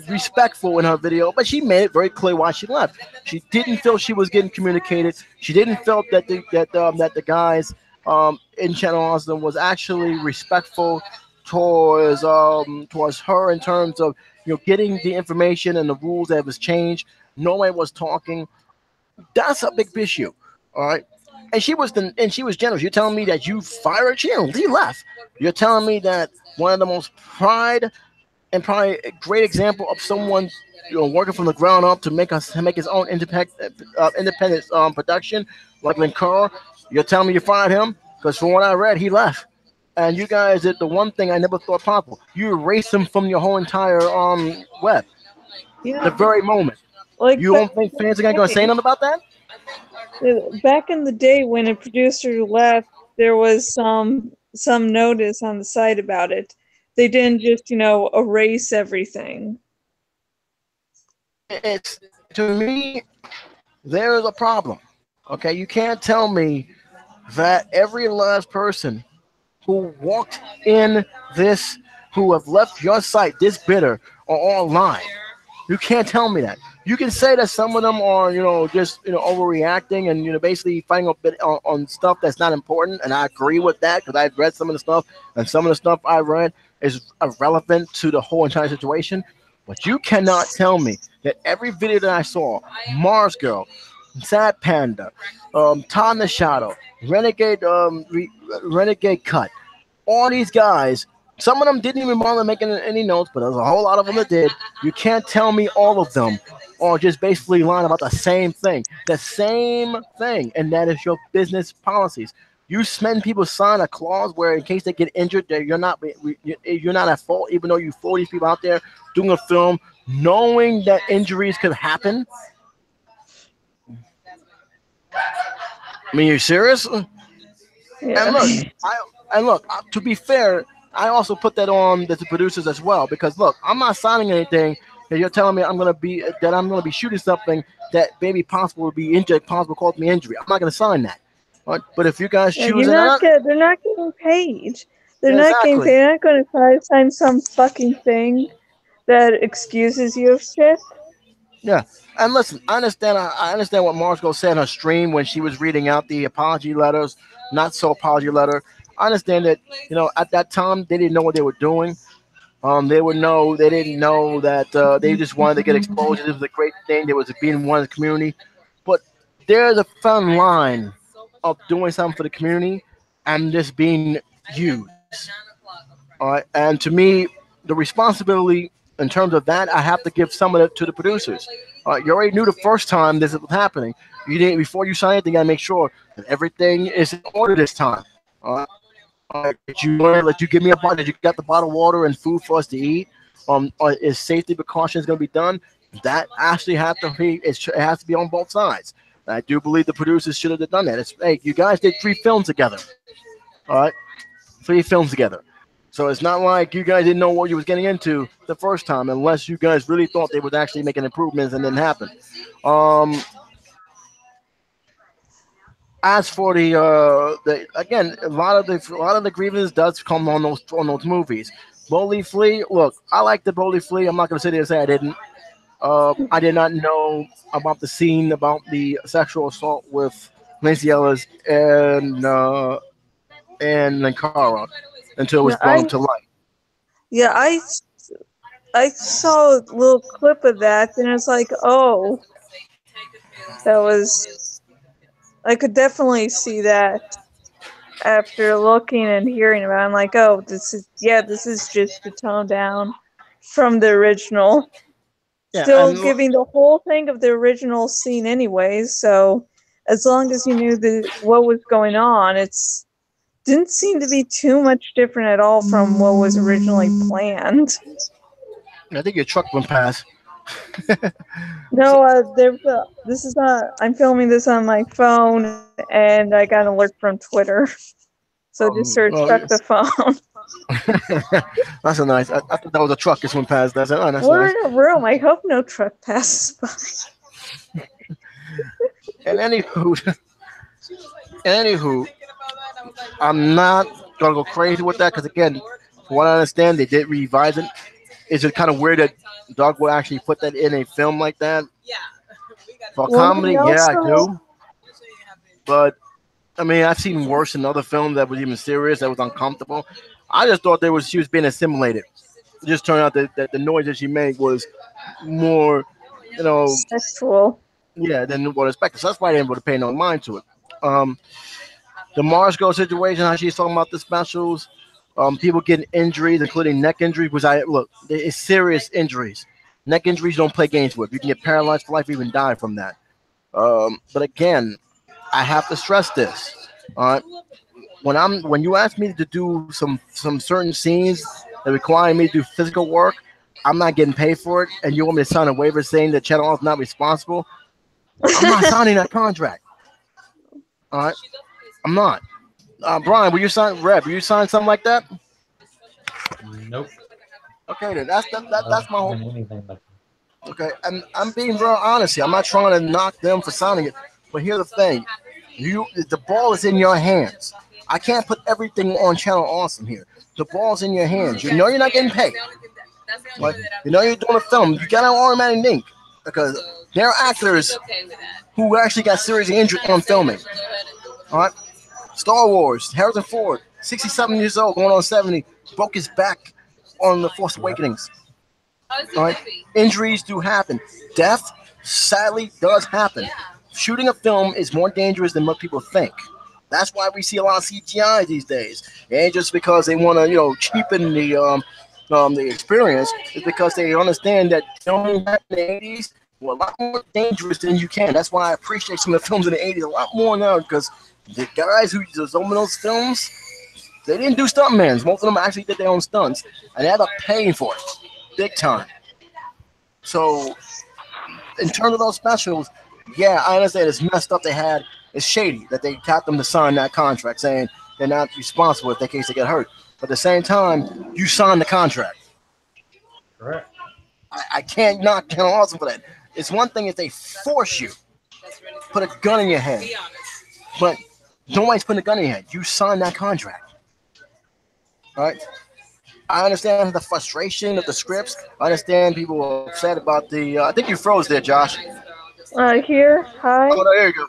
respectful in her video, but she made it very clear why she left. She didn't feel she was getting communicated. She didn't feel that the guys in Channel Austin was actually respectful towards her in terms of getting the information and the rules that was changed. No one was talking. That's a big issue. All right. And she was generous. You're telling me that you fired Shield. He left. You're telling me that one of the most pride and probably a great example of someone working from the ground up to make his own independent production like Lincur. You're telling me you fired him because from what I read, he left. And you guys did the one thing I never thought possible. You erased him from your whole entire web. The Yeah, very moment. like You don't think fans are going to say nothing about that? back in the day when a producer left, there was some notice on the site about it. They didn't just erase everything. It's to me, there is a problem. Okay, you can't tell me that every last person who walked in this, who have left your site this bitter, are all lying. You can't tell me that. You can say that some of them are, just overreacting and basically fighting a bit on stuff that's not important, and I agree with that because I've read some of the stuff, and some of the stuff I read is irrelevant to the whole entire situation. But you cannot tell me that every video that I saw, Mars Girl, Sad Panda, Tom the Shadow, Renegade Cut, all these guys, some of them didn't even bother making any notes, but there's a whole lot of them that did. You can't tell me all of them are just basically lying about the same thing, and that is your business policies. You spend people sign a clause where in case they get injured, that you're not at fault, even though you 40 people out there doing a film, knowing that injuries could happen. I mean, you're serious? Yeah. And look, to be fair, I also put that on the producers as well because look, I'm not signing anything that you're telling me I'm gonna be shooting something that maybe possible would be injured, possible cause me injury. I'm not gonna sign that. Right? But if you guys Yeah, choose they're not getting paid. They're Yeah, not getting exactly. paid. They're not going to try to sign some fucking thing that excuses you of shit. Yeah, and listen, I understand what Margot said in her stream when she was reading out the apology letters, not so apology letter. I understand that at that time they didn't know what they were doing. They didn't know that they just wanted to get exposure. It was a great thing. They was being one of the community, but there's a fun line of doing something for the community and this being used. All right, and to me, the responsibility in terms of that, I have to give some of it to the producers. You already knew the first time this was happening. You didn't before you sign it. You gotta make sure that everything is in order this time. All right, did you learn? Did you give me a bottle? Did you got the bottled water and food for us to eat? Is safety precautions going to be done? That actually have to be. It has to be on both sides. I do believe the producers should have done that. Hey, you guys did 3 films together. All right, 3 films together. So it's not like you guys didn't know what you was getting into the first time, unless you guys really thought they was actually making improvements and didn't happen. Um, as for the again, a lot of the grievance does come on those movies. Bully Flea, look, I like the Bully Flea. I'm not gonna sit there and say I didn't. I did not know about the scene about the sexual assault with Lacey Ellis and Lankara until it was Yeah, brought to light. yeah, I saw a little clip of that, and it's like, oh, that was. I could definitely see that after looking and hearing about it. I'm like, oh, this is just a tone down from the original. Yeah, Still and giving the whole thing of the original scene anyways, so as long as you knew what was going on, it's didn't seem to be too much different at all from what was originally planned. I think your truck went past. No, this is not. I'm filming this on my phone, and I got an alert from Twitter, so just search well, check the phone. That's a nice. I thought that was a truck just went past. That's that's We're nice. in a room. I hope no truck passes by. And anywho, I'm not gonna go crazy with that because again, from what I understand, they did revise it. Is it kind of weird that Doug would actually put that in a film like that for Well, comedy? he Yeah, I also- do. But I mean, I've seen worse in other films that was even serious, that was uncomfortable. I just thought she was being assimilated. It just turned out that the noise that she made was more, Sexual. yeah, than what I expected. So that's why I didn't really pay no mind to it. Um, the Mars Girl situation, how she's talking about the specials, people getting injuries, including neck injuries, which it's serious injuries. Neck injuries don't play games with. You can get paralyzed for life, even die from that. But again, I have to stress this. All right, when you ask me to do some certain scenes that require me to do physical work, I'm not getting paid for it, and you want me to sign a waiver saying that Channel is not responsible. I'm not signing that contract. All right, I'm not. Brian, will you sign? Will you sign something like that? Nope. Okay, then that's my whole. Anything like Okay, I'm being real honest here. I'm not trying to knock them for signing it, but here's the thing: the ball is in your hands. I can't put everything on Channel Awesome here. The ball's in your hands. You know you're not getting paid. Like, you know you're doing a film. You got an automatic link because there are actors who actually got seriously injured on filming. All right, Star Wars. Harrison Ford, 67 years old, going on 70, broke his back on The Force Awakenings. All right, injuries do happen. Death, sadly, does happen. Shooting a film is more dangerous than what people think. That's why we see a lot of CGI these days. It ain't just because they want to, cheapen the experience. It's because they understand that filming back in the 80s were a lot more dangerous than you can. That's why I appreciate some of the films in the 80s a lot more now, because the guys who did some of those films, they didn't do stuntmans. Most of them actually did their own stunts, and they ended up paying for it big time. So, in terms of those specials, yeah, I understand it's messed up. It's shady that they got them to sign that contract, saying they're not responsible if in case they get hurt. But at the same time, you signed the contract. correct. I can't knock Channel Awesome for that. It's one thing if they force you, put a gun in your head, but nobody's putting a gun in your head. You signed that contract. All right? I understand the frustration of the scripts. I understand people are upset about the. I think you froze there, Josh. Here, hi. Oh, no, there you go.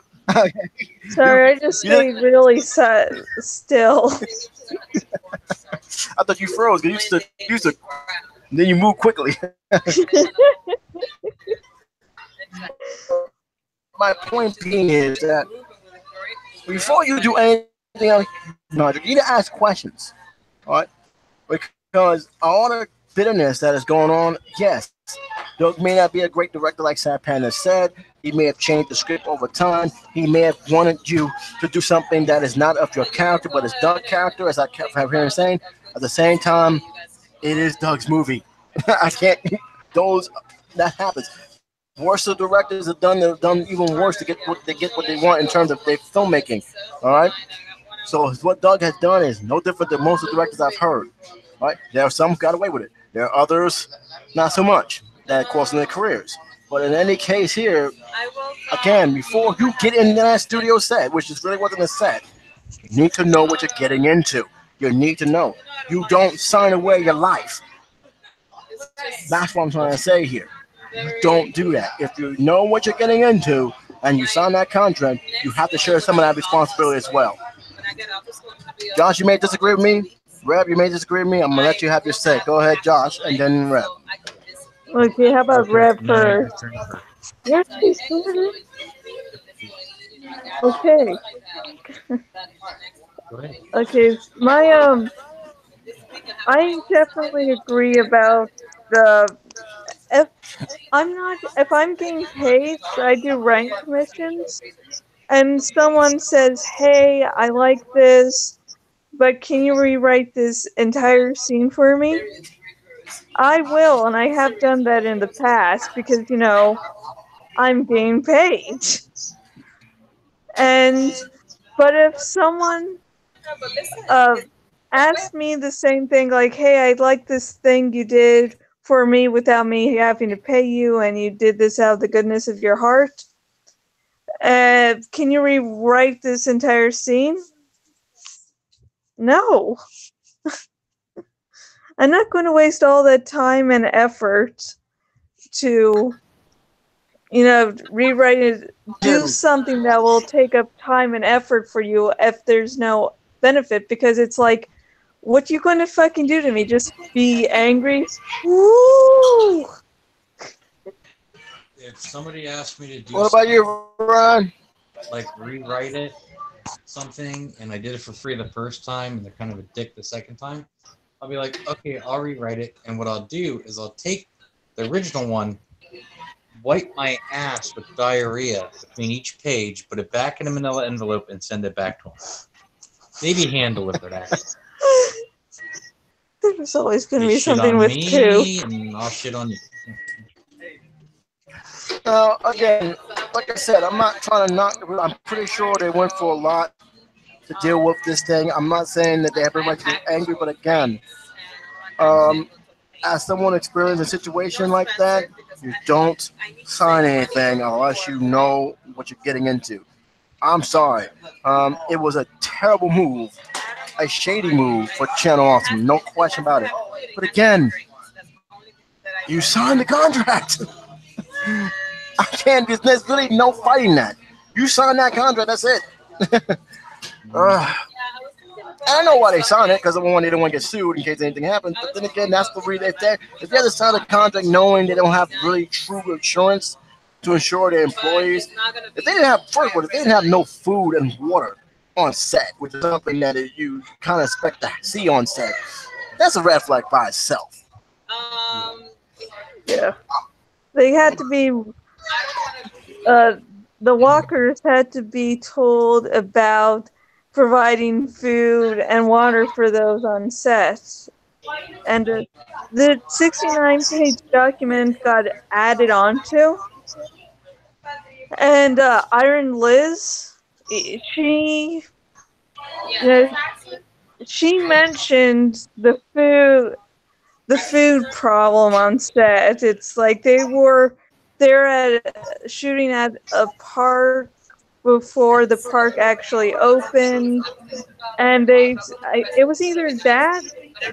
Sorry, I just stayed really still. I thought you froze. You used to, and then you move quickly. my point being is that before you do anything else, you need to ask questions. All right? Because all the bitterness that is going on, yes, Doug may not be a great director like Sam Panda said. He may have changed the script over time. He may have wanted you to do something that is not of your character, but is Doug's character, as I kept hearing saying. At the same time, it is Doug's movie. I can't. Those that happens. Worse directors have done even worse to get what they want in terms of their filmmaking. All right. So what Doug has done is no different than most of the directors I've heard. Right? There are some who got away with it. There are others not so much that cost their careers. But in any case here, again, before you get in that studio set, which is really wasn't a set, you need to know what you're getting into. You need to know. You don't sign away your life. That's what I'm trying to say here. You don't do that. If you know what you're getting into and you sign that contract, you have to share some of that responsibility as well. Josh, you may disagree with me. Reb, you may disagree with me. I'm going to let you have your say. Go ahead, Josh, and then Reb. Okay, how about Reb No, first? Yes, please. Okay. go ahead. Okay, I definitely agree about the if I'm getting paid, I do rank missions, and someone says, "Hey, I like this, but can you rewrite this entire scene for me?" I will, and I have done that in the past because I'm getting paid. But if someone asked me the same thing, like, "Hey, I like this thing you did for me without me having to pay you, and you did this out of the goodness of your heart. Can you rewrite this entire scene?" No. I'm not going to waste all that time and effort to, rewrite it, do something that will take up time and effort for you if there's no benefit, because it's like, what you going to fucking do to me? Just be angry? Woo! If somebody asked me to do What about you, Ron? like rewrite it, something, and I did it for free the first time, and they're kind of a dick the second time, I'll be like, okay, I'll rewrite it, and what I'll do is I'll take the original one, wipe my ass with diarrhea between each page, put it back in a manila envelope, and send it back to them. Maybe hand deliver that. There's always going to be You shit something on with me, two. and I'll shit on you. Now, again, like I said, I'm not trying to knock. I'm pretty sure they went for a lot to deal with this thing. I'm not saying that they have every right to be angry, but again, as someone experienced a situation like that, you don't sign anything unless you know what you're getting into. I'm sorry. It was a terrible move, a shady move for Channel Awesome, no question about it. But again, you signed the contract. I can't. There's really no fighting that. You signed that contract. That's it. I know why they signed it, because they didn't want to get sued in case anything happens. But then again, that's the reason. If they had to sign a contract knowing they don't have really true insurance to insure their employees, if they didn't have no food and water on set, which is something that you kind of expect to see on set, that's a red flag by itself. Yeah. They had to be, the walkers had to be told about providing food and water for those on set. And the 69-page document got added onto. And Iron Liz, she mentioned the food problem on set. It's like they're shooting at a park before the park actually opened, and it was either that,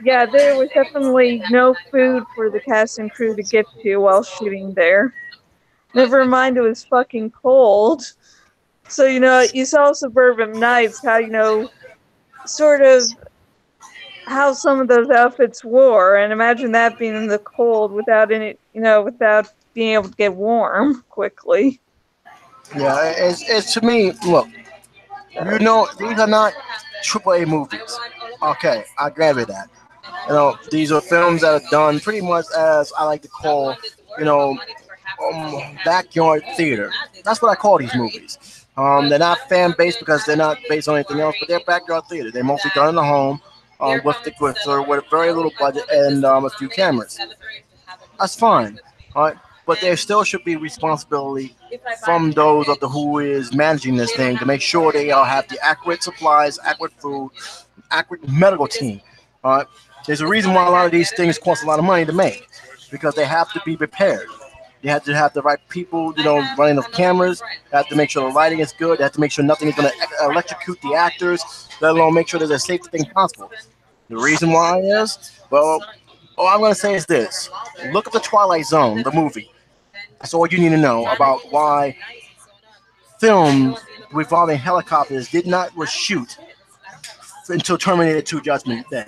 yeah, there was definitely no food for the cast and crew to get to while shooting there. Never mind, it was fucking cold. So, you saw Suburban Nights, how, sort of how some of those outfits wore, and imagine that being in the cold without being able to get warm quickly. Yeah, it's to me. Look, you know, these are not AAA movies. Okay, I grant you that. You know, these are films that are done pretty much as I like to call, you know, backyard theater. That's what I call these movies. They're not fan based because they're not based on anything else, but they're backyard theater. They're mostly done in the home, with very little budget and a few cameras. That's fine. All right. But there still should be responsibility from those of the who is managing this thing to make sure they all have the accurate supplies, accurate food, accurate medical team. All right. There's a reason why a lot of these things cost a lot of money to make because they have to be prepared. You have to have the right people, running the cameras. They have to make sure the lighting is good. They have to make sure nothing is going to electrocute the actors, let alone make sure there's a safe thing possible. The reason why is, well, all I'm going to say is this. Look at the Twilight Zone, the movie. That's all you need to know about why film revolving helicopters did not shoot until Terminator 2 Judgment Day.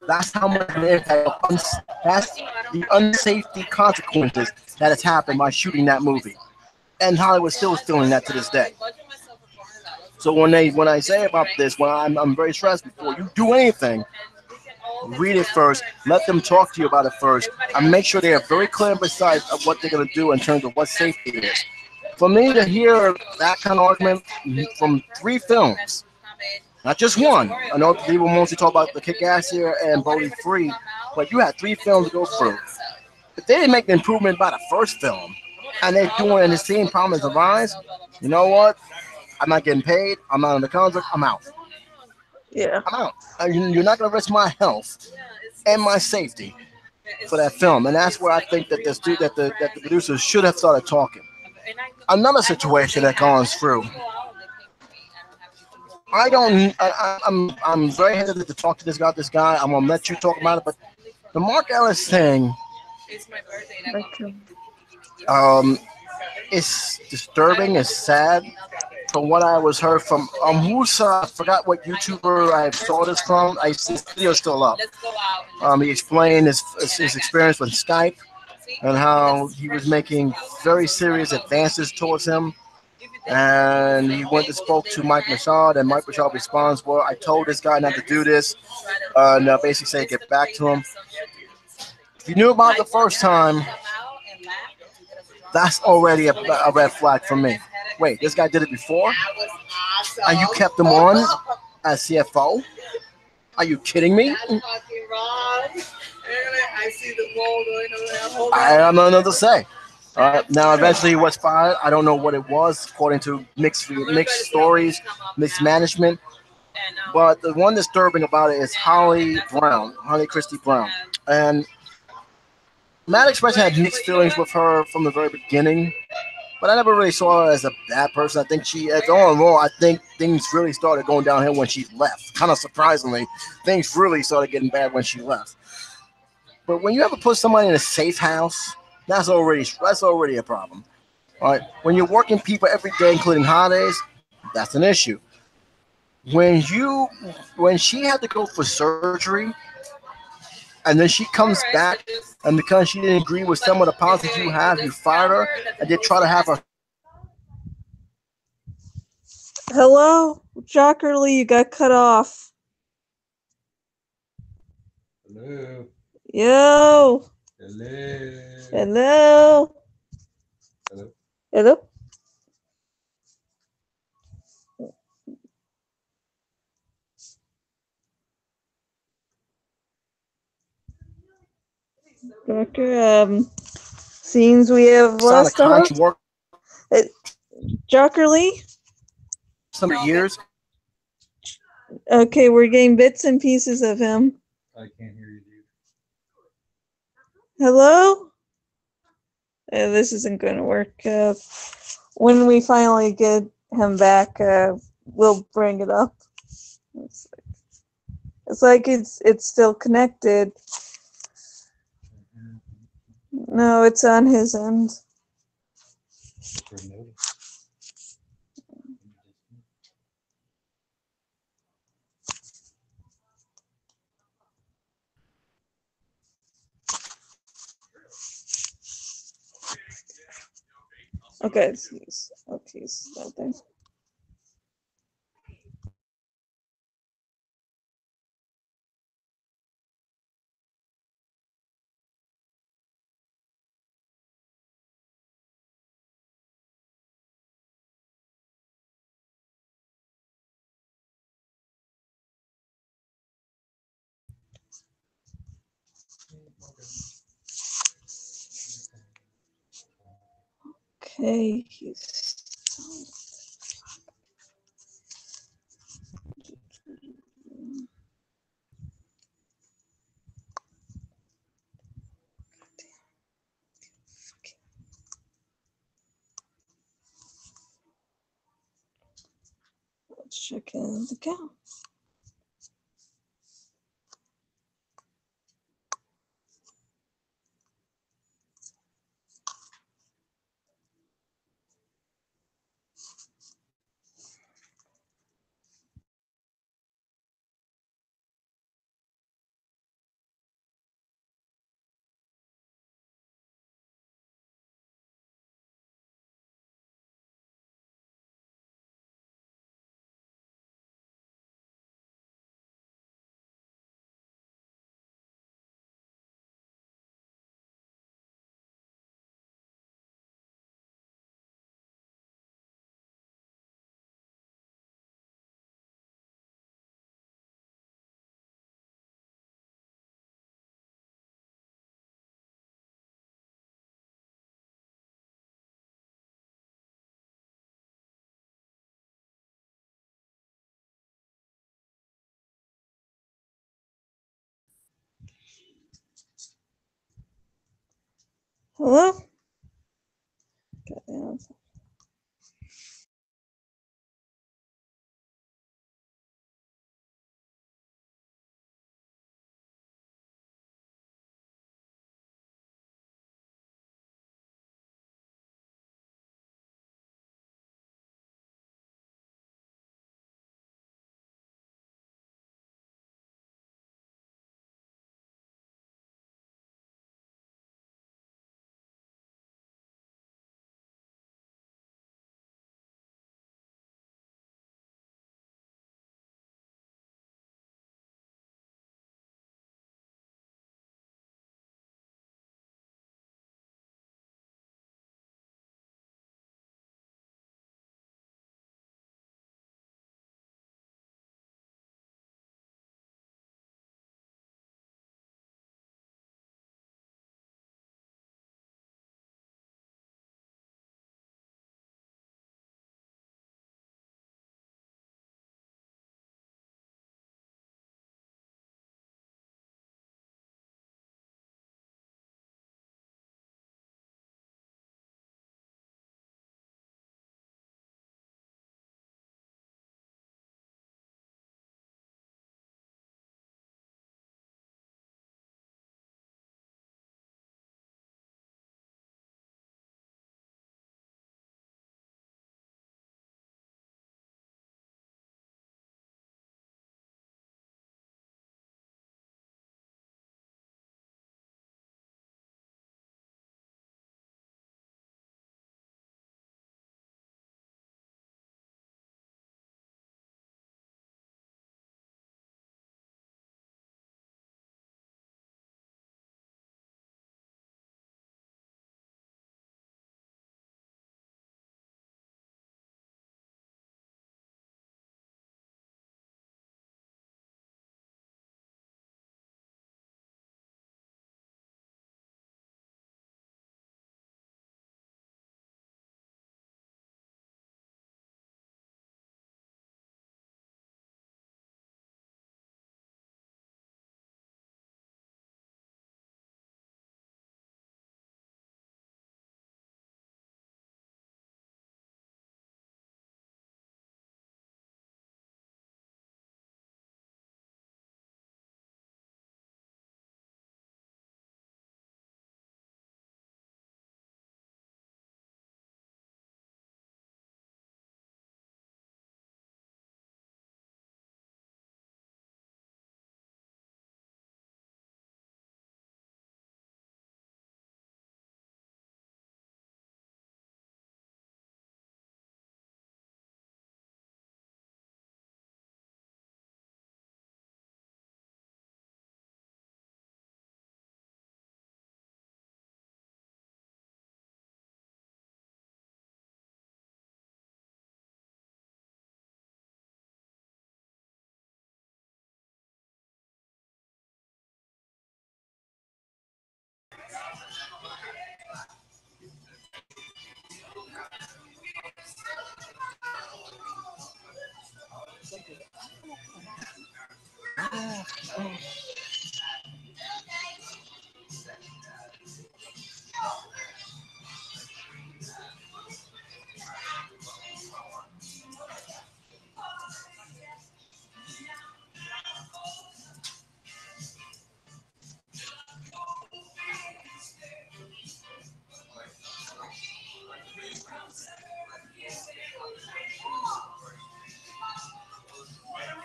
That's how much of an impact. That's the unsafety consequences that has happened by shooting that movie, and Hollywood still is feeling that to this day. So when I say about this, when I'm very stressed before you do anything, read it first. Let them talk to you about it first, and make sure they are very clear and precise of what they're going to do in terms of what safety is. For me to hear that kind of argument from three films, not just one. I know people mostly talk about the Kick-Ass here and Bodhi Free, but you had three films to go through. If they didn't make the improvement by the first film, and they're doing the same problem as the Rise, you know what? I'm not getting paid. I'm not on the contract. I'm out. Yeah. I'm out. You're not going to risk my health and my safety for that film, and that's where I think that the producers should have started talking. Another situation that goes through. I don't. I'm very hesitant to talk to this guy. I'm gonna let you talk about it, but the Mark Ellis thing, Okay. um, is disturbing. It's sad. From what I was heard from Musa, I forgot what YouTuber I saw this from. His video's still up. He explained his experience with Skype and how he was making very serious advances towards him. And he went and spoke to Mike Machad, and Mike Machad responds, "Well, I told this guy not to do this," and basically say get back to him. If you knew about it the first time, that's already a red flag for me. Wait, this guy did it before, and you kept him on as CFO? Are you kidding me? I don't know what to say. Now, eventually, he was fired. I don't know what it was, according to mixed stories, mismanagement. But the one disturbing about it is Holly Christie Brown, and Matt Expression had mixed feelings with her from the very beginning. But I never really saw her as a bad person. I think all in all, I think things really started going downhill when she left. Kind of surprisingly, things really started getting bad when she left. But when you ever put somebody in a safe house, that's already a problem. All right. When you're working people every day, including holidays, that's an issue. When she had to go for surgery, and then she comes back, and because she didn't agree with some of the policies you have, you fired her, and they try to have her. Hello? Jockerly, you got cut off. Hello. Yo! Hello. Hello? Hello. Hello? Doctor, seems we have Sign a lost a host. contract, work Jockerly? some years. Okay, we're getting bits and pieces of him. I can't hear you, dude. Hello? This isn't going to work. When we finally get him back, we'll bring it up. It's like it's still connected. No, it's on his end. Okay, okay, that thing. Okay, he's. Let's check in the account. Hello? Goddamn.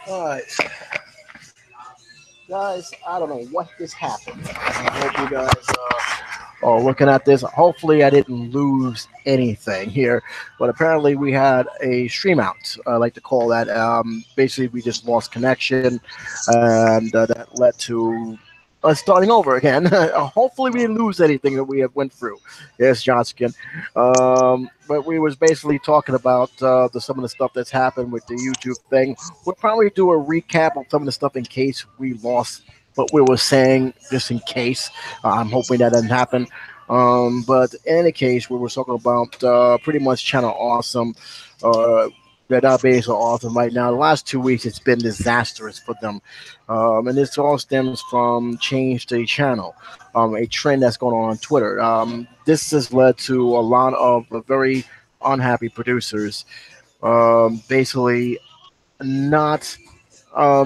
All right, guys. I don't know what just happened. I hope you guys are looking at this. Hopefully, I didn't lose anything here, but apparently, we had a stream out. I like to call that. Basically, we just lost connection, and that led to us starting over again. Hopefully, we didn't lose anything that we have went through. Yes, Johnskin. But we was basically talking about some of the stuff that's happened with the YouTube thing. We'll probably do a recap of some of the stuff in case we lost what we were saying, just in case. I'm hoping that doesn't happen. But in any case, we were talking about pretty much Channel Awesome. Their database are awesome right now. The last 2 weeks, it's been disastrous for them. And this all stems from change to the channel, a trend that's going on Twitter. This has led to a lot of very unhappy producers basically not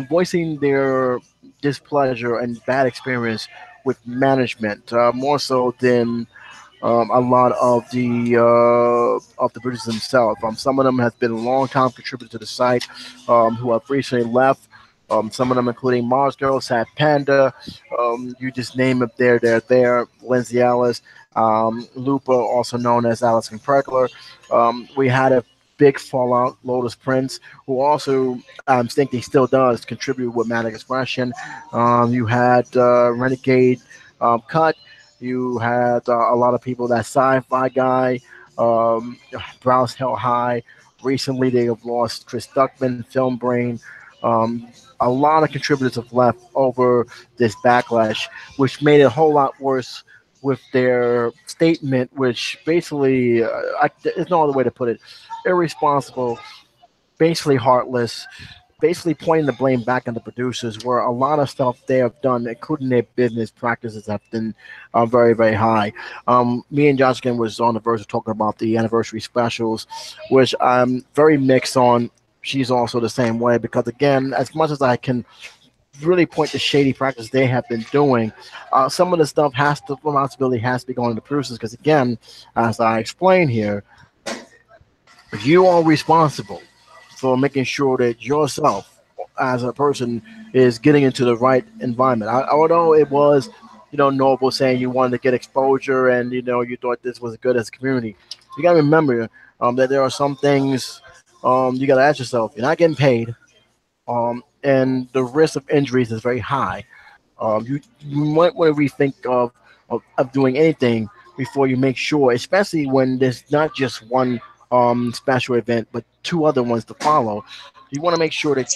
voicing their displeasure and bad experience with management, more so than a lot of the producers themselves. Some of them have been long time contributors to the site, who have recently left. Some of them, including Mars Girl, Sad Panda, you just name it, they're there. Lindsay Ellis, Lupa, also known as Alison Perkler. We had a big fallout. Lotus Prince, who also think he still does contribute with Manic Expression. You had Renegade Cut. You had a lot of people. That sci-fi guy, Browse Hell High. Recently, they have lost Chris Duckman, Film Brain. A lot of contributors have left over this backlash, which made it a whole lot worse with their statement, which basically, there's no other way to put it, irresponsible, basically heartless, basically pointing the blame back on the producers, where a lot of stuff they have done, including their business practices, have been very, very high. Me and Josh again was on the verge of talking about the anniversary specials, which I'm very mixed on. She's also the same way, because again, as much as I can really point the shady practice they have been doing, some of the stuff responsibility has to be going to the producers, because again, as I explain here, you are responsible for making sure that yourself as a person is getting into the right environment. Although it was, Noble saying you wanted to get exposure and, you thought this was good as a community, you got to remember that there are some things you got to ask yourself. You're not getting paid, and the risk of injuries is very high. You might want to rethink of doing anything before you make sure, especially when there's not just one special event, but two other ones to follow. You want to make sure that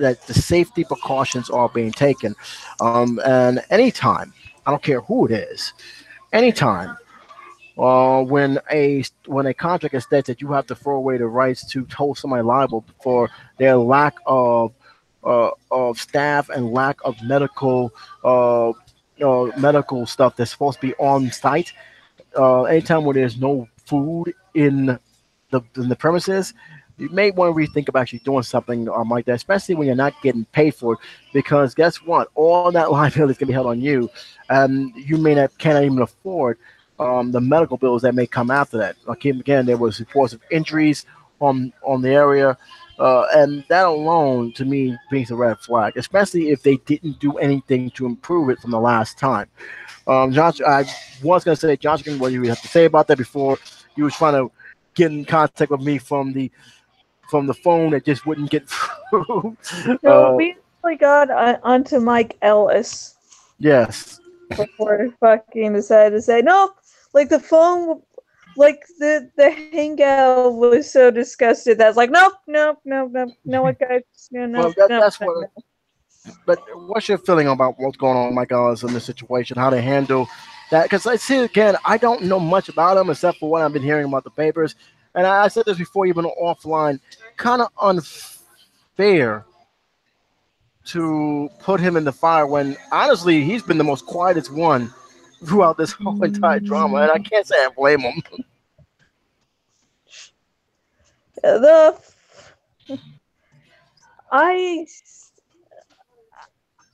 that the safety precautions are being taken. And anytime, I don't care who it is, anytime when a contract states that you have to throw away the rights to hold somebody liable for their lack of staff and lack of medical stuff that's supposed to be on site. Anytime where there's no food in the premises, you may want to rethink about actually doing something like that, especially when you're not getting paid for it. Because guess what? All that liability is going to be held on you, and you cannot even afford the medical bills that may come after that. Again, there was reports of injuries on the area, and that alone, to me, brings a red flag, especially if they didn't do anything to improve it from the last time. Josh, I was going to say, Josh, what do you have to say about that before you was trying to get in contact with me from the phone that just wouldn't get through? No, we actually got onto Mike Ellis. Yes. Before fucking decided to say nope. Like the phone, like the hangout was so disgusted that's like nope, guys, no. That's what. But what's your feeling about what's going on, Mike Ellis, in this situation? How they handle that? Because I see again, I don't know much about him except for what I've been hearing about the papers. And I said this before, even offline, kind of unfair to put him in the fire when honestly he's been the most quietest one throughout this whole entire drama, and I can't say I blame him. The I,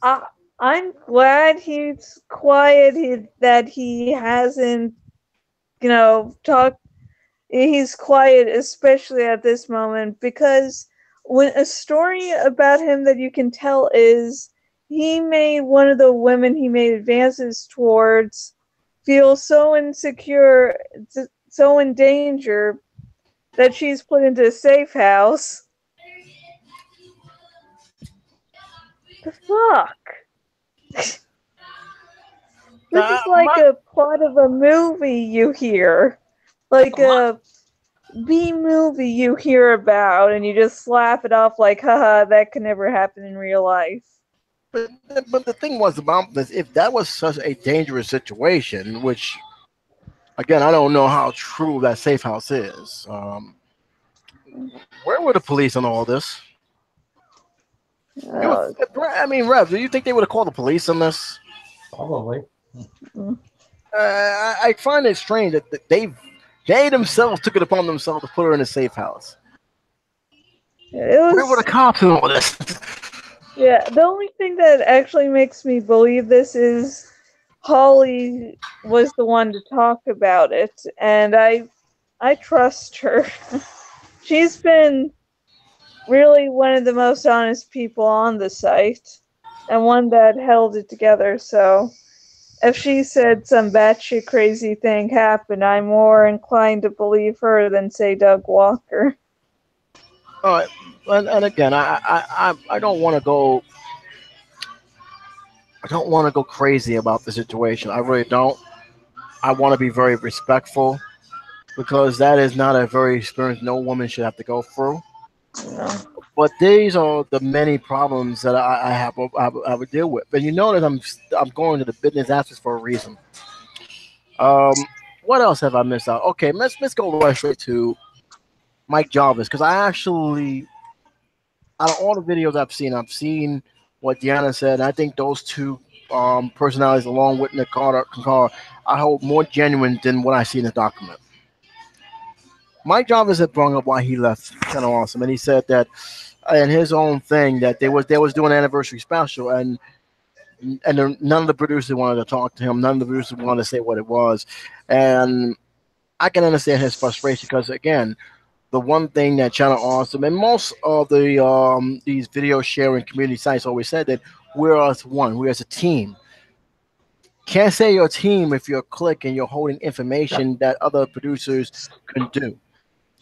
I I'm glad he's quiet. That he hasn't, talked. He's quiet, especially at this moment, because when a story about him that you can tell is he made one of the women he made advances towards feel so insecure, so in danger, that she's put into a safe house. The fuck? This is like a plot of a movie you hear. Like a B movie you hear about, and you just slap it off like, haha, that could never happen in real life. But the thing was about this, if that was such a dangerous situation, which, again, I don't know how true that safe house is. Where were the police on all this? I mean, Rev, do you think they would have called the police on this? Probably. I find it strange that they themselves took it upon themselves to put her in a safe house. Where were the cops in all this? Yeah, the only thing that actually makes me believe this is Holly was the one to talk about it, and I trust her. She's been really one of the most honest people on the site, and one that held it together, so if she said some batshit crazy thing happened, I'm more inclined to believe her than, say, Doug Walker. All right, and again, I don't want to go. I don't want to go crazy about the situation. I really don't. I want to be very respectful because that is not a very experience no woman should have to go through. No. But these are the many problems that I would deal with. And you know that I'm going to the business aspects for a reason. What else have I missed out? Okay, let's go right straight to Mike Jarvis because I actually, out of all the videos I've seen what Deanna said. And I think those two personalities, along with Nick Carter, I hope more genuine than what I see in the document. Mike Jarvis had brought up why he left Channel Awesome, and he said that in his own thing that they was doing an anniversary special, and none of the producers wanted to talk to him. None of the producers wanted to say what it was, and I can understand his frustration because again, the one thing that Channel Awesome and most of the these video sharing community sites always said that we're as one, we're as a team. Can't say you're a team if you're a clique and you're holding information that other producers can do.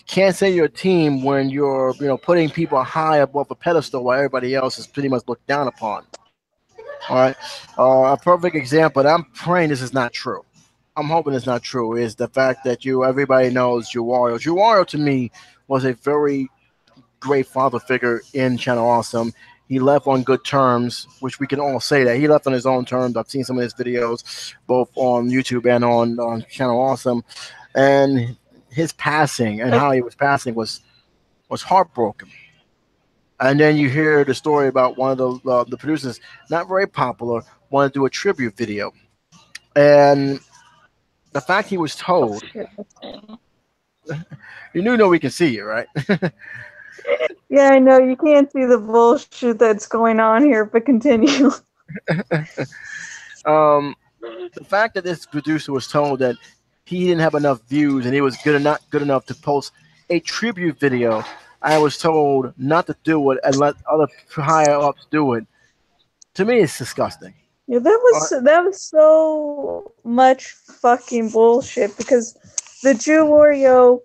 Can't say you're a team when you're putting people high above a pedestal while everybody else is pretty much looked down upon. All right, a perfect example. And I'm praying this is not true. I'm hoping it's not true. Is the fact that everybody knows Juwario. Juwario to me was a very great father figure in Channel Awesome. He left on good terms, which we can all say that he left on his own terms. I've seen some of his videos, both on YouTube and on Channel Awesome, and his passing and how he was passing was heartbroken. And then you hear the story about one of the producers, not very popular, wanted to do a tribute video, and the fact he was told, you know we can see it, right? Yeah, I know you can't see the bullshit that's going on here, but continue. The fact that this producer was told that he didn't have enough views and he was not good enough to post a tribute video. I was told not to do it and let other higher ups do it. To me, it's disgusting. Yeah, that was so much fucking bullshit because the Juwario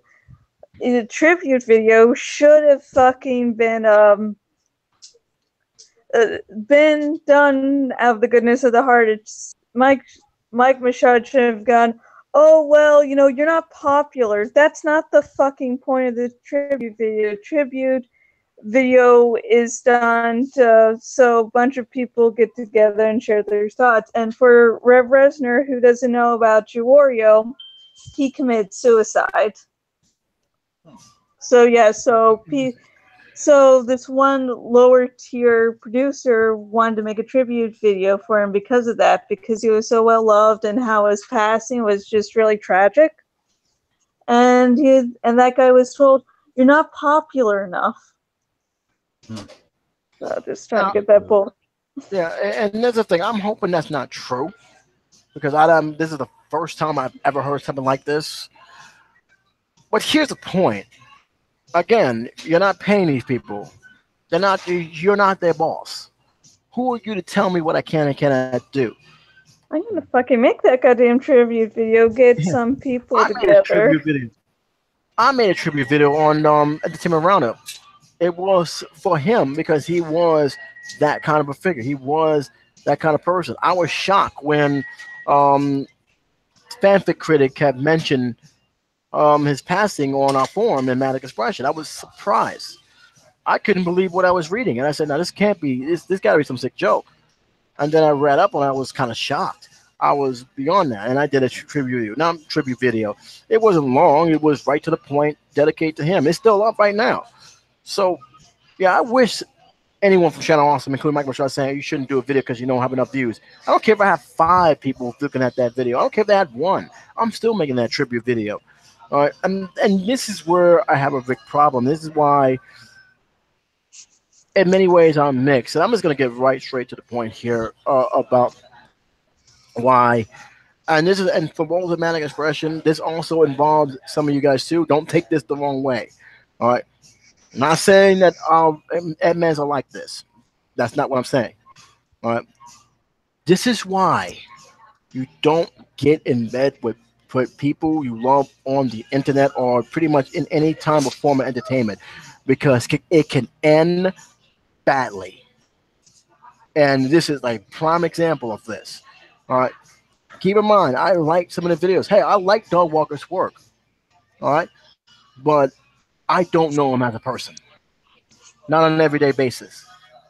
tribute video should have fucking been done out of the goodness of the heart. It's Mike Machado should have gone, oh, well, you're not popular. That's not the fucking point of the tribute video. Tribute video is done so a bunch of people get together and share their thoughts. And for Rev Resner, who doesn't know about Juwario, he committed suicide. So, yeah, So this one lower tier producer wanted to make a tribute video for him because of that, because he was so well loved and how his passing was just really tragic. And that guy was told, "You're not popular enough." So just trying to get that bull. Yeah, and there's the thing. I'm hoping that's not true because this is the first time I've ever heard something like this. But here's the point. Again, you're not paying these people. You're not their boss. Who are you to tell me what I can and cannot do? I'm gonna fucking make that goddamn tribute video. Get some people together. I made a tribute video on Entertainment Roundup. It was for him because he was that kind of a figure. He was that kind of person. I was shocked when Fanfic Critic had mentioned his passing on our forum in Manic Expression. I was surprised. I couldn't believe what I was reading, and I said, "Now this can't be. This got to be some sick joke." And then I read up, and I was kind of shocked. I was beyond that, and I did a tribute video. It wasn't long. It was right to the point, dedicated to him. It's still up right now. So, yeah, I wish anyone from Channel Awesome, including Mike Machado, saying you shouldn't do a video because you don't have enough views. I don't care if I have 5 people looking at that video. I don't care if they had 1. I'm still making that tribute video. All right, and this is where I have a big problem. This is why, in many ways, I'm mixed. And I'm just going to get right straight to the point here about why. And for Worlds of Manic Expression, this also involves some of you guys too. Don't take this the wrong way. All right. I'm not saying that admins are like this. That's not what I'm saying. All right. This is why you don't get in bed with people you love on the internet or pretty much in any time or form of entertainment, because it can end badly. And this is like prime example of this. All right. Keep in mind, I like some of the videos. Hey, I like Dog Walker's work. All right. But I don't know him as a person. Not on an everyday basis.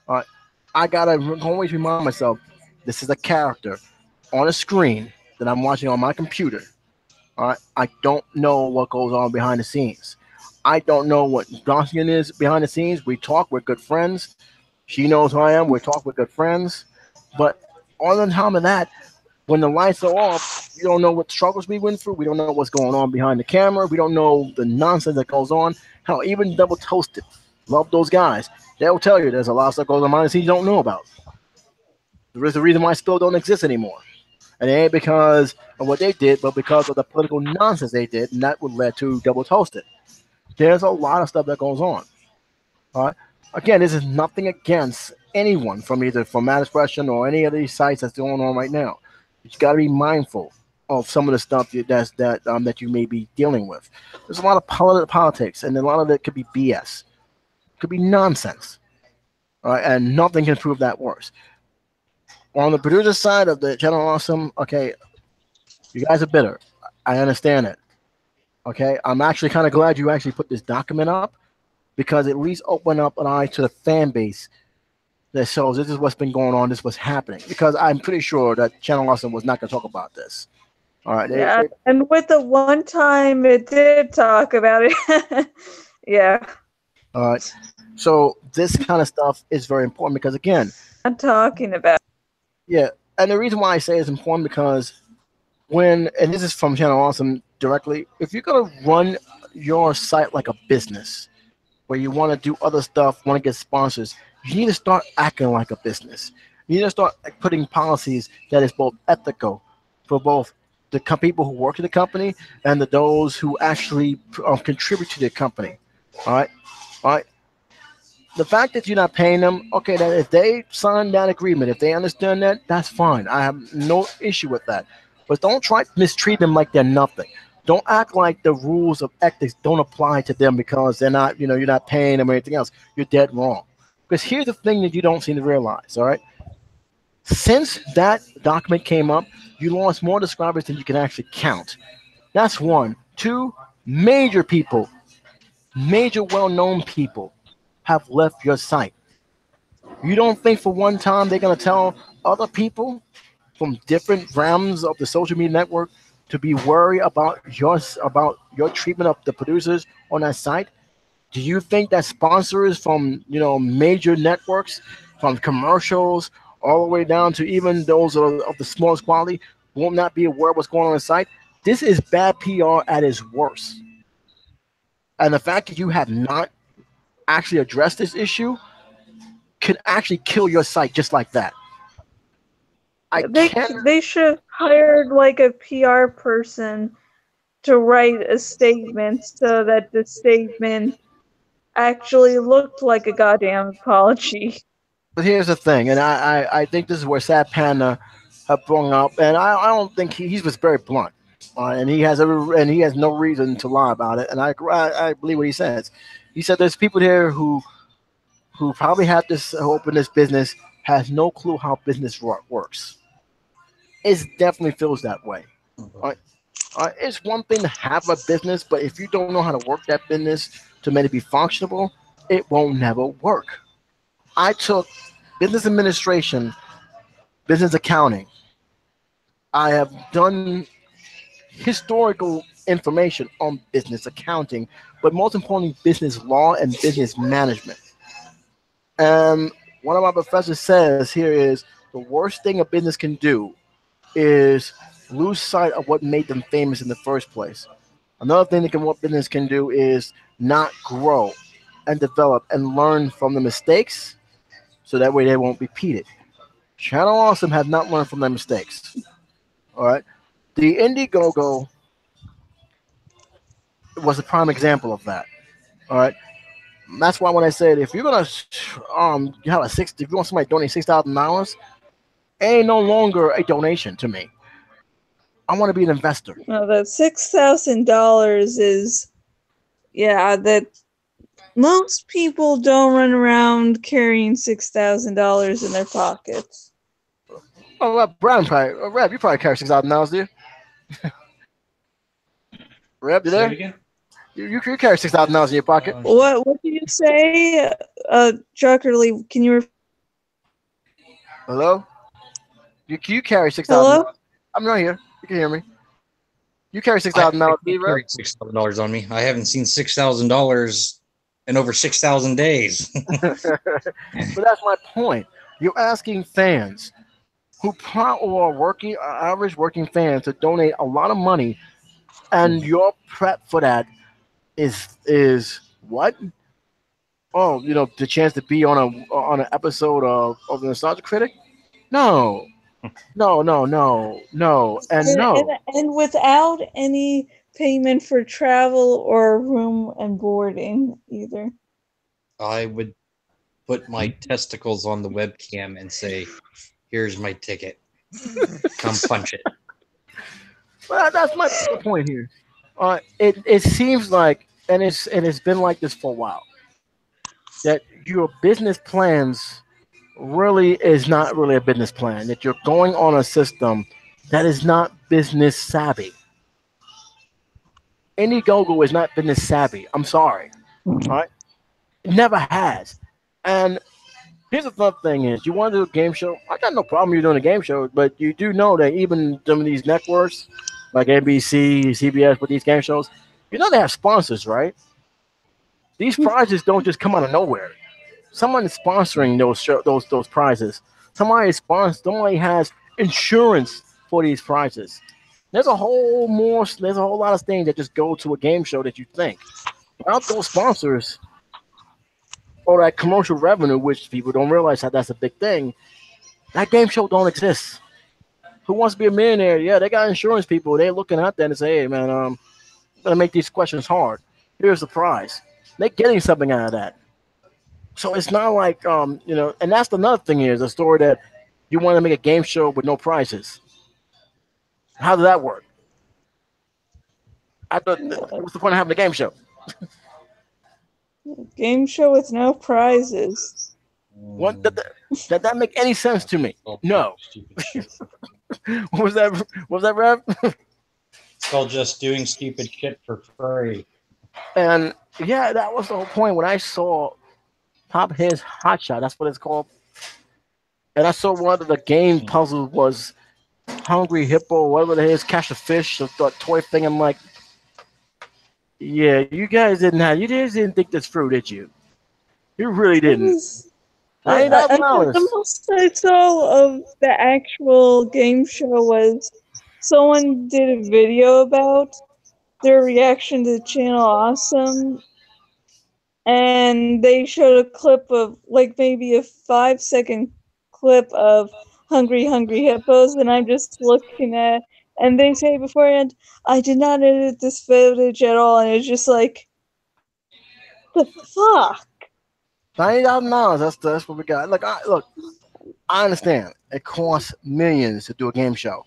All right. I got to always remind myself, this is a character on a screen that I'm watching on my computer. All right. I don't know what goes on behind the scenes. I don't know what Gosling is behind the scenes. We talk. We're good friends. She knows who I am. We talk. We're good friends. But other than top of that, when the lights are off, we don't know what struggles we went through. We don't know what's going on behind the camera. We don't know the nonsense that goes on. Hell, even Double Toasted, love those guys. They'll tell you there's a lot of stuff goes on behind the scenes you don't know about. There is a reason why Spill don't exist anymore. And it ain't because of what they did, but because of the political nonsense they did, and that would lead to Double Toasted. There's a lot of stuff that goes on. All right. Again, this is nothing against anyone from either from Manic Expression or any of these sites that's going on right now. You got to be mindful of some of the stuff that you may be dealing with. There's a lot of politics, and a lot of it could be BS. It could be nonsense. All right, and nothing can prove that worse. On the producer side of the Channel Awesome, okay, you guys are bitter. I understand it. Okay, I'm actually kind of glad you actually put this document up, because at least open up an eye to the fan base that shows this is what's been going on, this is what's happening. Because I'm pretty sure that Channel Awesome was not going to talk about this. All right. Yeah, and with the one time it did talk about it. Yeah. All right. So this kind of stuff is very important because, again, I'm talking about. Yeah, and the reason why I say it's important because and this is from Channel Awesome directly, if you're going to run your site like a business where you want to do other stuff, want to get sponsors, you need to start acting like a business. You need to start putting policies that is both ethical for both the people who work in the company and those who actually contribute to the company. All right? All right? The fact that you're not paying them, okay, that if they sign that agreement, if they understand that, that's fine. I have no issue with that. But don't try to mistreat them like they're nothing. Don't act like the rules of ethics don't apply to them because they're not, you're not paying them or anything else. You're dead wrong. Because here's the thing that you don't seem to realize, all right? Since that document came up, you lost more subscribers than you can actually count. That's one. Two, major people, major well-known people have left your site. You don't think for one time they're going to tell other people from different realms of the social media network to be worried about your treatment of the producers on that site? Do you think that sponsors from major networks, from commercials all the way down to even those of the smallest quality, will not be aware of what's going on the site? This is bad PR at its worst. And the fact that you have not actually addressed this issue could actually kill your site just like that. I can't. They should have hired like a PR person to write a statement so that the statement actually looked like a goddamn apology. But here's the thing, and I think this is where Sad Panda have brought up, and I don't think he's just very blunt, and he has no reason to lie about it, and I believe what he says. He said there's people there who probably have this open this business has no clue how business works. It definitely feels that way. It's one thing to have a business, but if you don't know how to work that business to make it be functional, it won't never work. I took business administration, business accounting. I have done historical information on business accounting, but most importantly, business law and business management. And one of my professors says here is the worst thing a business can do is lose sight of what made them famous in the first place. Another thing that what business can do is not grow and develop and learn from the mistakes so that way they won't repeat it. Channel Awesome have not learned from their mistakes. All right. The Indiegogo was a prime example of that. All right. That's why when I said if you're gonna you have if you want somebody to donate $6,000, it ain't no longer a donation to me. I want to be an investor. Well, that $6,000 is, that most people don't run around carrying $6,000 in their pockets. Oh, Reb, you probably carry $6,000, do you? Reb, you Say it there? again? You carry $6,000 in your pocket. What did you say, Chuckerly? Can you? Hello? You carry $6,000. Hello? I'm right here. You can hear me. You carry I $6,000, Reb? carried $6,000 on me. I haven't seen $6,000 in over 6,000 days. But that's my point. You're asking fans who are working, average working fans, to donate a lot of money, and your prep for that is what? Oh, the chance to be on an episode of the Nostalgia Critic? No, no, no, no, no, and no. And without any payment for travel or room and boarding either. I would put my testicles on the webcam and say, "Here's my ticket. Come punch it." Well, that's my point here. It seems like, and it's been like this for a while, that your business plans really is not really a business plan. That you're going on a system that is not business savvy. Indiegogo is not business savvy. I'm sorry. All right, it never has. And here's the fun thing: is you want to do a game show? I got no problem you doing a game show, but you do know that even some of these networks, like NBC, CBS, with these game shows, they have sponsors, right? These prizes don't just come out of nowhere. Someone is sponsoring those prizes. Somebody has insurance for these prizes. There's a whole lot of things that just go to a game show that you think. Without those sponsors or that commercial revenue, which people don't realize that's a big thing, that game show don't exist. Who Wants to Be a Millionaire? Yeah, they got insurance people. They're looking at that and say, "Hey, man, I'm gonna make these questions hard. Here's the prize." They're getting something out of that. So it's not like and that's another thing is a story that you want to make a game show with no prizes. How does that work? What's the point of having a game show? Game show with no prizes. What did that make any sense to me? No. What was that? What was that, Rev? It's called just doing stupid shit for free. And yeah, that was the whole point. When I saw Pop His Hot Shot, that's what it's called. And I saw one of the game puzzles was Hungry Hippo, whatever it is, catch a fish, the toy thing. I'm like, Yeah, you guys you just didn't think this through, did you? You really It didn't. was, the $90. most I saw of the actual game show was someone did a video about their reaction to Channel Awesome, and they showed a clip of like maybe a 5 second clip of Hungry Hungry Hippos, and I'm just looking at, and they say beforehand, I did not edit this footage at all, and it's just like, the fuck? $90,000. That's what we got. Look, I understand. It costs millions to do a game show.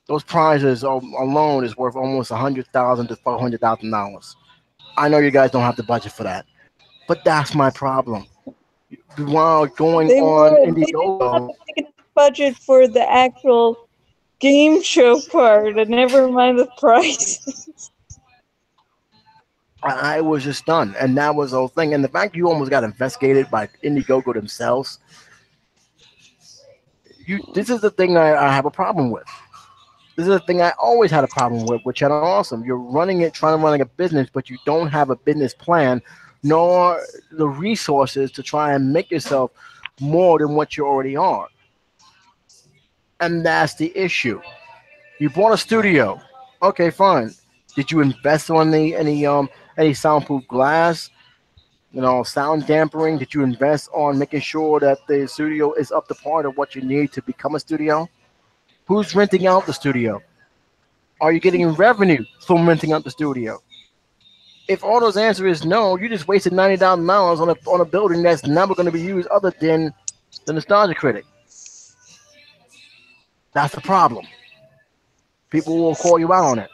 Those prizes alone is worth almost $100,000 to $400,000. I know you guys don't have the budget for that, but that's my problem. While going on They didn't have Indiegogo, a budget for the actual game show part, and never mind the price. I was just stunned, and that was the whole thing. And the fact you almost got investigated by Indiegogo themselves, this is the thing I have a problem with. This is the thing I always had a problem with Channel Awesome. You're trying to run a business, but you don't have a business plan, nor the resources to try and make yourself more than what you already are. And that's the issue. You bought a studio. Okay, fine. Did you invest on any soundproof glass? Sound dampering? Did you invest on making sure that the studio is up to par of what you need to become a studio? Who's renting out the studio? Are you getting revenue from renting out the studio? If all those answers is no, you just wasted $90,000 on a building that's never going to be used other than the Nostalgia Critic. That's the problem. People will call you out on it.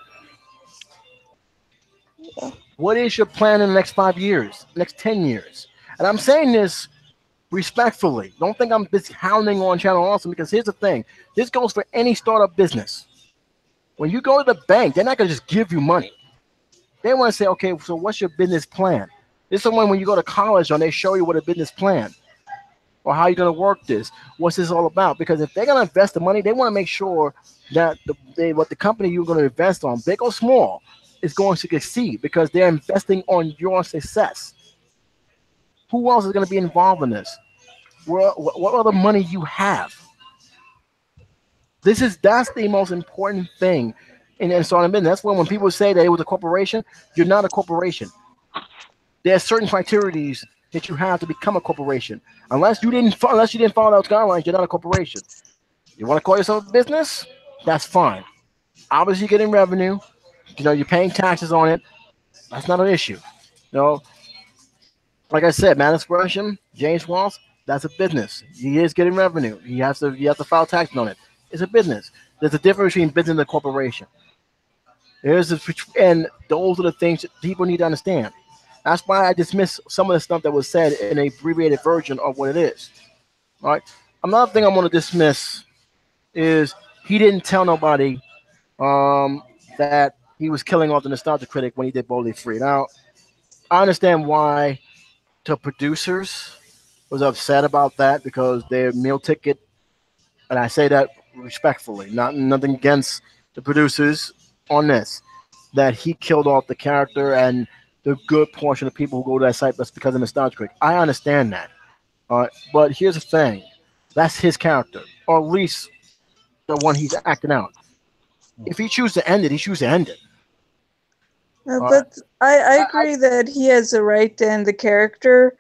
What is your plan in the next 5 years, next 10 years? And I'm saying this respectfully. Don't think I'm just hounding on Channel Awesome, because here's the thing. This goes for any startup business. When you go to the bank, they're not going to just give you money. They want to say, okay, so what's your business plan? This is when you go to college and they show you what a business plan or how you're going to work this. What's this all about? Because if they're going to invest the money, they want to make sure that what the company you're going to invest on, big or small, is going to succeed, because they're investing on your success. Who else is going to be involved in this? What other money you have? That's the most important thing in starting a business. That's when people say that it was a corporation. You're not a corporation. There are certain criteria that you have to become a corporation. Unless you didn't follow those guidelines, you're not a corporation. You want to call yourself a business? That's fine. Obviously, you're getting revenue. You're paying taxes on it. That's not an issue. Like I said, Madness Gresham, James Walsh, that's a business. He is getting revenue. You have to file taxes on it. It's a business. There's a difference between business and a corporation. And those are the things that people need to understand. That's why I dismiss some of the stuff that was said in a abbreviated version of what it is. All right. Another thing I want to dismiss is he didn't tell nobody that he was killing off the Nostalgia Critic when he did Boldly Free. Now, I understand why the producers was upset about that, because their meal ticket, and I say that respectfully, nothing against the producers on this, that he killed off the character and the good portion of people who go to that site that's because of Nostalgia Critic. I understand that. But here's the thing. That's his character, or at least the one he's acting out. If he chooses to end it, he chooses to end it. But I agree that he has a right to end the character,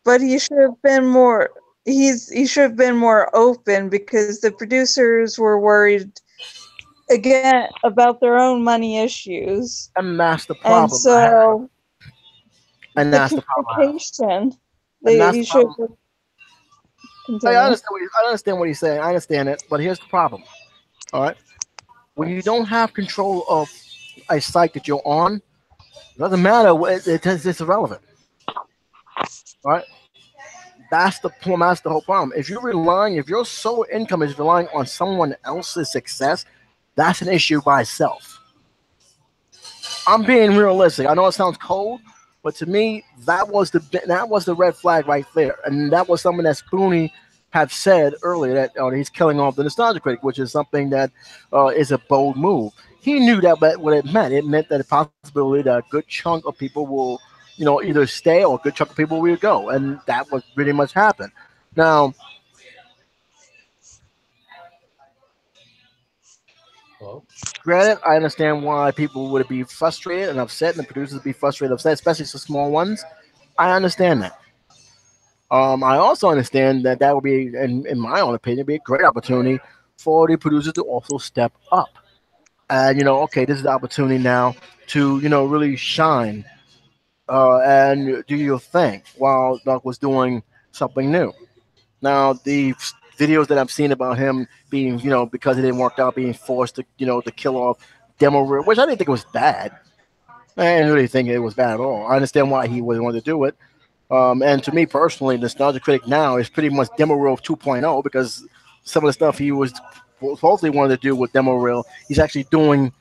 but he should have been more. He should have been more open, because the producers were worried again about their own money issues. And that's the problem. And so, and that's the problem. He should. I understand what he's saying. I understand it, but here's the problem. All right, when you don't have control of a site that you're on, it doesn't matter. It's irrelevant. All right. That's the point. That's the whole problem. If your sole income is relying on someone else's success, that's an issue by itself. I'm being realistic. I know it sounds cold, but to me, that was the red flag right there, and that was something that Spoonie had said earlier, that he's killing off the Nostalgia Critic, which is something that is a bold move. he knew that, but what it meant. It meant that a possibility that a good chunk of people will, either stay or a good chunk of people will go, and that was pretty much happened. Now, Hello? granted, I understand why people would be frustrated and upset, and the producers would be frustrated and upset, especially the small ones. I understand that. I also understand that that would be, in my own opinion, be a great opportunity for the producers to also step up. And okay, this is the opportunity now to really shine and do your thing while Doug was doing something new. Now the videos that I've seen about him being because it didn't work out, being forced to to kill off demo reel, which I didn't think was bad. I didn't really think it was bad at all. I understand why he would want to do it. And to me personally, Nostalgia Critic now is pretty much Demo Reel 2.0 because some of the stuff he was supposedly wanted to do with Demo Reel, he's actually doing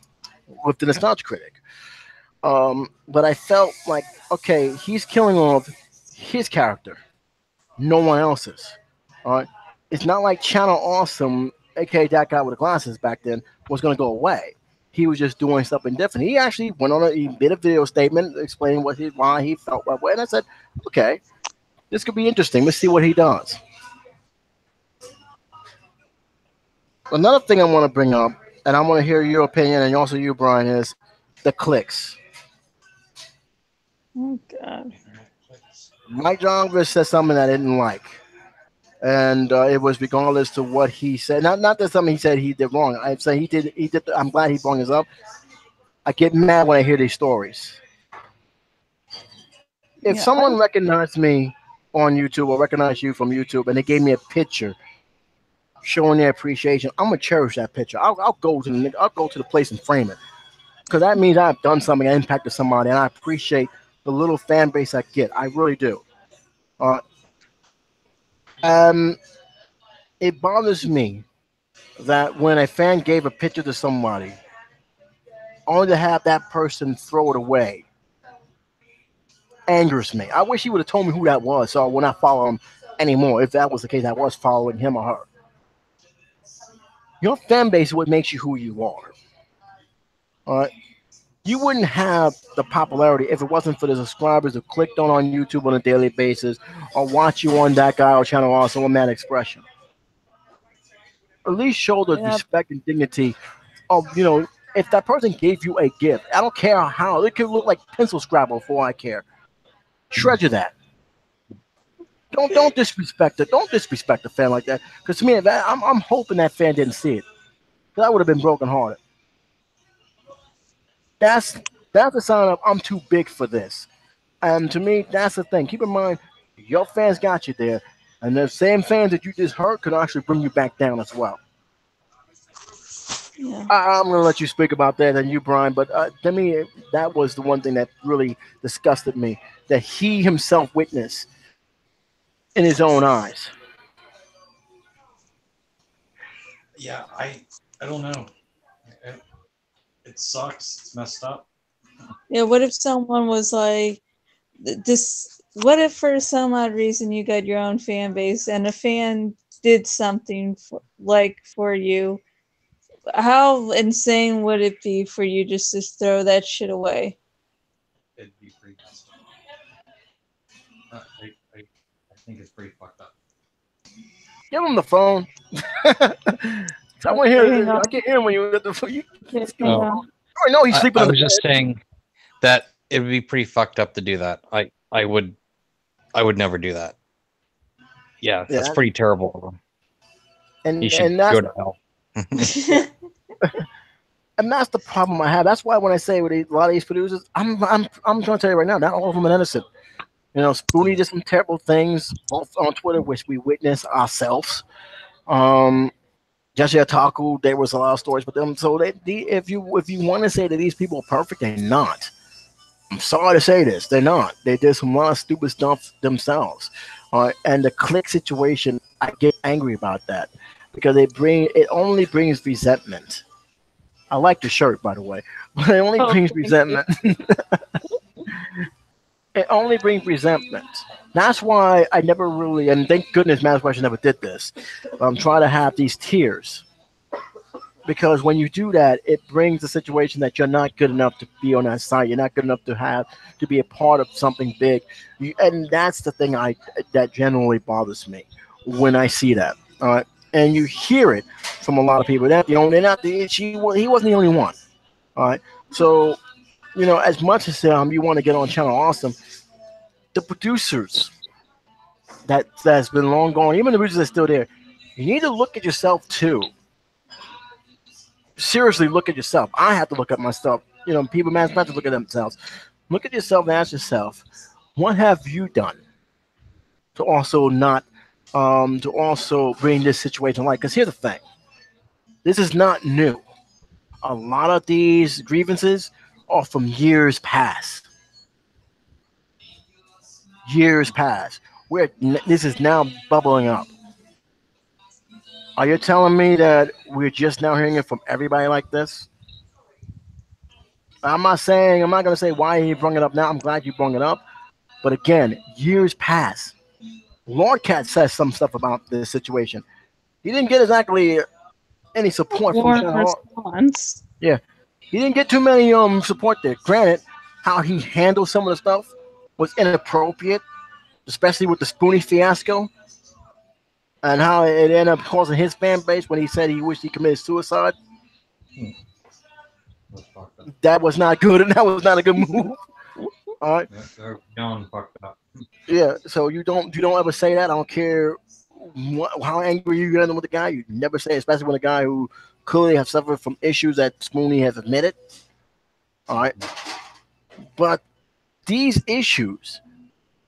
with the Nostalgia Critic. But I felt like, okay, he's killing off his character, no one else's. All right, it's not like Channel Awesome, aka that guy with the glasses back then, was going to go away. He was just doing something different. He actually went on he made a video statement explaining why he felt that way, and I said, okay, this could be interesting. Let's see what he does. Another thing I want to bring up, and I want to hear your opinion, and also you, Brian, is the clicks. Oh God. Mike Jarvis said something I didn't like, and it was regardless to what he said. Not that something he said he did wrong. I'm saying he did. I'm glad he brought this up. I get mad when I hear these stories. If someone recognized me on YouTube or recognized you from YouTube, and they gave me a picture showing their appreciation, I'm gonna cherish that picture. I'll go to the place and frame it because that means I've done something, I impacted somebody, and I appreciate the little fan base I get. I really do. It bothers me that when a fan gave a picture to somebody, only to have that person throw it away angers me. I wish he would have told me who that was, so I would not follow him anymore. If that was the case, I was following him or her. Your fan base is what makes you who you are. All right. You wouldn't have the popularity if it wasn't for the subscribers who clicked on YouTube on a daily basis or watch you on that guy or Channel Awesome or Mad Expression. At least show the respect and dignity of, if that person gave you a gift, I don't care how, it could look like pencil scrabble for all I care. Treasure that. Don't disrespect it. Don't disrespect a fan like that. Because to me, I'm hoping that fan didn't see it. That would have been brokenhearted. That's a sign of I'm too big for this. And to me, that's the thing. Keep in mind, your fans got you there. And the same fans that you just hurt could actually bring you back down as well. Yeah. I'm going to let you speak about that and you, Brian. But to me, that was the one thing that really disgusted me, that he himself witnessed in his own eyes. Yeah, I don't know. It sucks. It's messed up. Yeah, what if someone was like, this? What if for some odd reason you got your own fan base and a fan did something for you? How insane would it be for you just to throw that shit away? It'd be pretty messed up. I think it's pretty fucked up. Give him the phone. I want to hear. I can hear him when you get the phone. I know he's sleeping. I was just saying that it would be pretty fucked up to do that. I would never do that. Yeah, that's pretty terrible of him. And he should go to hell. And that's the problem I have. That's why when I say with a lot of these producers, I'm going to tell you right now, not all of them are innocent. Spoonie did some terrible things both on Twitter, which we witnessed ourselves. Jesse Otaku, there was a lot of stories with them. So if you want to say that these people are perfect, they're not. I'm sorry to say this, they're not. They did some lot of stupid stuff themselves. And the click situation, I get angry about that because it only brings resentment. I like the shirt, by the way, but it only brings resentment. It only brings resentment. That's why I never really, and thank goodness Mad Expression never did this, try to have these tiers. because when you do that, it brings the situation that you're not good enough to be on that site. You're not good enough to be a part of something big, and that's the thing that generally bothers me when I see that. All right, and you hear it from a lot of people. That they're not the he wasn't the only one. All right, so as much as you want to get on Channel Awesome, the producers that's been long gone, even the producers that's still there, you need to look at yourself too. Seriously, look at yourself. I have to look at myself. People man have to look at themselves. Look at yourself and ask yourself, what have you done to also not to also bring this situation to light? Because here's the thing, this is not new. A lot of these grievances are from years past. Years past, where this is now bubbling up. Are you telling me that we're just now hearing it from everybody like this? I'm not going to say why he brought it up now. I'm glad you brought it up. But again, years pass. Lord Cat says some stuff about this situation. He didn't get exactly any support from Warm response. Yeah. He didn't get too many support there. Granted, how he handled some of the stuff was inappropriate, especially with the Spoonie fiasco, and how it ended up causing his fan base when he said he wished he committed suicide. That was not good, and that was not a good move. All right. They're beyond fucked up. Yeah. So you don't ever say that. I don't care how angry you get with the guy. You never say it, especially when a guy who clearly have suffered from issues that Spoonie has admitted. All right. But these issues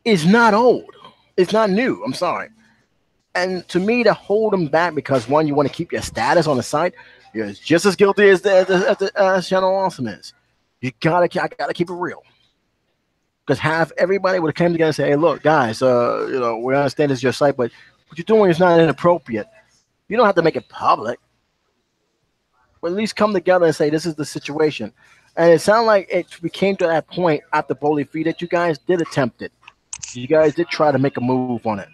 is not old. It's not new. I'm sorry. And to me, to hold them back because one, you want to keep your status on the site, you're just as guilty as Channel Awesome is. I gotta keep it real. Because half everybody would have came together and say, "Hey, look, guys, we understand it's your site, but what you're doing is not inappropriate. You don't have to make it public, but at least come together and say this is the situation." And it sounded like we came to that point after Bully Free that you guys did attempt it. You guys did try to make a move on it.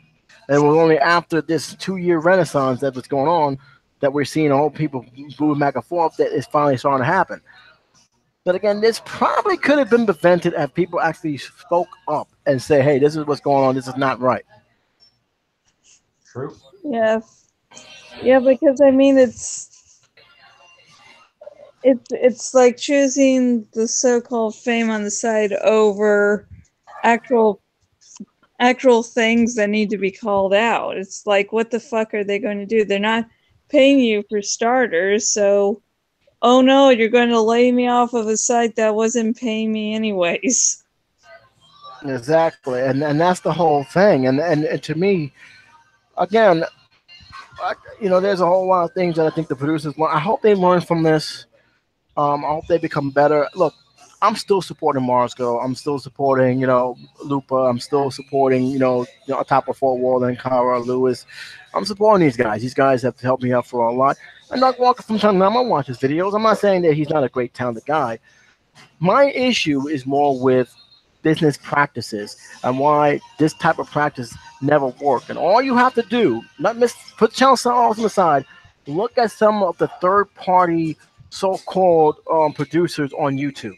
And it was only after this 2-year renaissance that was going on that we're seeing all people moving back and forth that it's finally starting to happen. But again, this probably could have been prevented if people actually spoke up and say, "Hey, this is what's going on. This is not right." True. Yeah. Yeah, because I mean it's like choosing the so-called fame on the side over actual things that need to be called out. It's like, what the fuck are they going to do? They're not paying you for starters, so oh no, you're going to lay me off of a site that wasn't paying me anyways. Exactly, and that's the whole thing. And to me, again, there's a whole lot of things that I think the producers want. I hope they learn from this. I hope they become better. Look, I'm still supporting Marsco. I'm still supporting, Lupa. I'm still supporting, Top of Fort Walden, Cara, Lewis. I'm supporting these guys. These guys have helped me out for a lot. And Doug Walker, from time to time, I watch his videos. I'm not saying that he's not a great, talented guy. My issue is more with business practices and why this type of practice never worked. And all you have to do, put Channel Awesome aside, look at some of the third-party so-called producers on YouTube.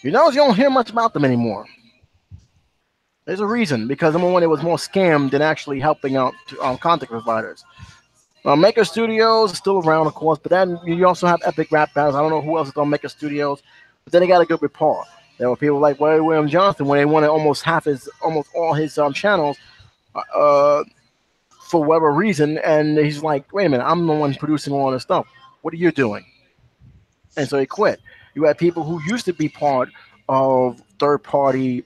You don't hear much about them anymore. There's a reason, because number one, it was more scam than actually helping out content providers. Maker Studios is still around, of course, but then you also have Epic Rap Battles. I don't know who else is on Maker Studios, but then they got a good rapport. There were people like William Johnson when they wanted almost all his channels for whatever reason, and he's like, "Wait a minute, I'm the one producing all this stuff. What are you doing?" And so he quit. You had people who used to be part of third-party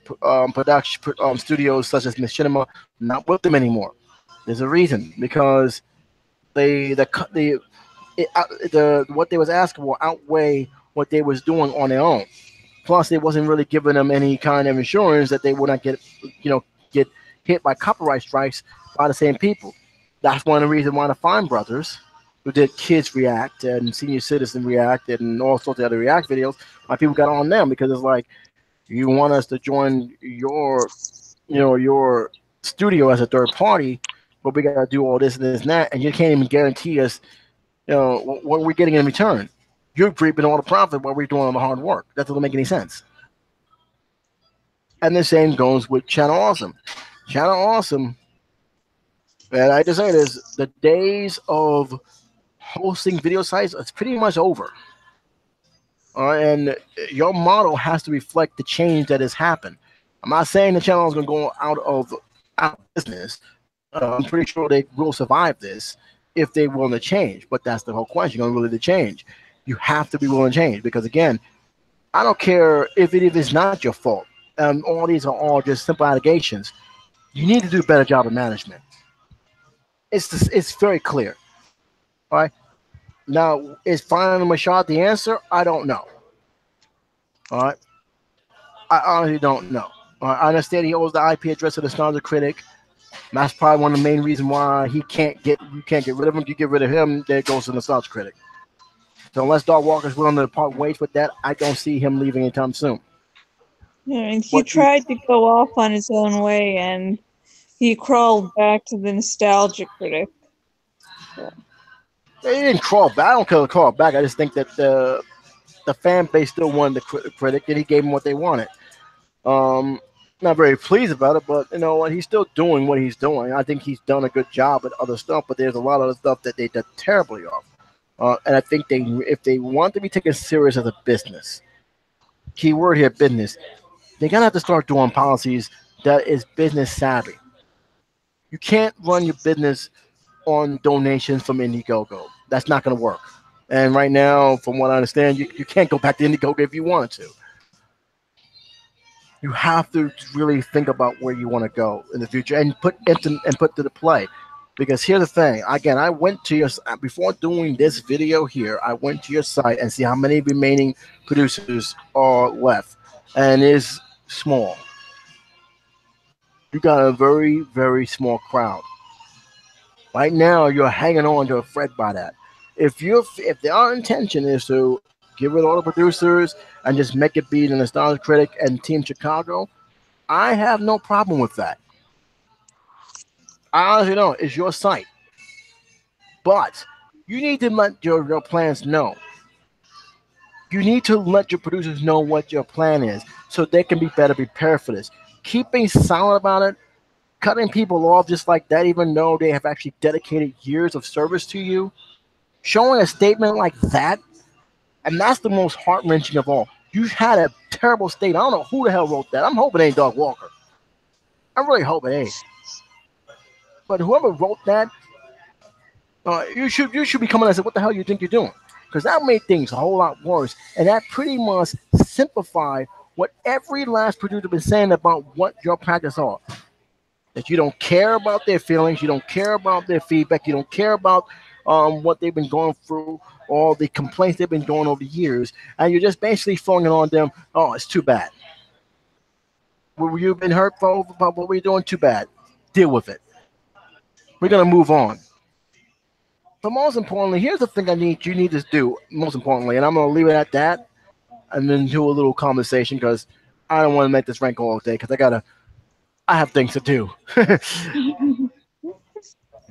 production studios such as Machinima, not with them anymore. There's a reason, because what they was asking for outweigh what they was doing on their own. Plus, it wasn't really giving them any kind of insurance that they would not get hit by copyright strikes by the same people. That's one of the reasons why the Fine Brothers, who did Kids React and Senior Citizen React and all sorts of other React videos, my people got on them, because it's like, you want us to join your studio as a third party, but we got to do all this and this and that, and you can't even guarantee us what are we getting in return? You're reaping all the profit while we're doing all the hard work. That doesn't make any sense. And the same goes with Channel Awesome. Channel Awesome, and I just say this: the days of hosting video sites is pretty much over. And your model has to reflect the change that has happened. I'm not saying the channel is going to go out of business. I'm pretty sure they will survive this if they're willing to change. But that's the whole question. You're willing to change. You have to be willing to change because, again, I don't care if it's not your fault. All these are all just simple allegations. You need to do a better job of management. It's very clear. All right. Now, is finding Mashad the answer? I don't know. All right. I honestly don't know. I understand he owes the IP address to the Nostalgia Critic. That's probably one of the main reasons why you can't get rid of him. You get rid of him, there goes the Nostalgia Critic. So unless Dark Walker's willing to part ways with that, I don't see him leaving anytime soon. Yeah, and he tried to go off on his own way, and he crawled back to the Nostalgia Critic. So. He didn't crawl back. I don't care to crawl back. I just think that the fan base still wanted the critic, and he gave them what they wanted. Not very pleased about it, but you know what? He's still doing what he's doing. I think he's done a good job at other stuff, but there's a lot of other stuff that they did terribly off. And I think if they want to be taken serious as a business, keyword here, business, they're gonna have to start doing policies that is business savvy. You can't run your business on donations from Indiegogo. That's not going to work. And right now, from what I understand, you can't go back to Indiegogo if you wanted to. You have to really think about where you want to go in the future and put to the play. Because here's the thing. Again, I went to your before doing this video here. I went to your site and see how many remaining producers are left, and it's small. You got a very, very small crowd. Right now, you're hanging on to a thread by that. If their intention is to get rid of all the producers and just make it be the Nostalgia Critic and Team Chicago, I have no problem with that. I honestly don't. It's your site. But you need to let your plans know. You need to let your producers know what your plan is so they can be better prepared for this. Keeping silent about it, cutting people off just like that, even though they have actually dedicated years of service to you, showing a statement like that, and that's the most heart-wrenching of all. You had a terrible statement. I don't know who the hell wrote that. I'm hoping it ain't Dark Walker. I really hope it ain't. But whoever wrote that, you should be coming and say, what the hell you think you're doing? Because that made things a whole lot worse, and that pretty much simplified what every last producer been saying about what your practice are. That you don't care about their feelings, you don't care about their feedback, you don't care about what they've been going through, all the complaints they've been doing over the years, and you're just basically throwing it on them. Oh, it's too bad. You've been hurt for what we're doing? Too bad. Deal with it. We're gonna move on. But most importantly, here's the thing you need to do. Most importantly, and I'm gonna leave it at that, and then do a little conversation because I don't want to make this rank all day because I have things to do.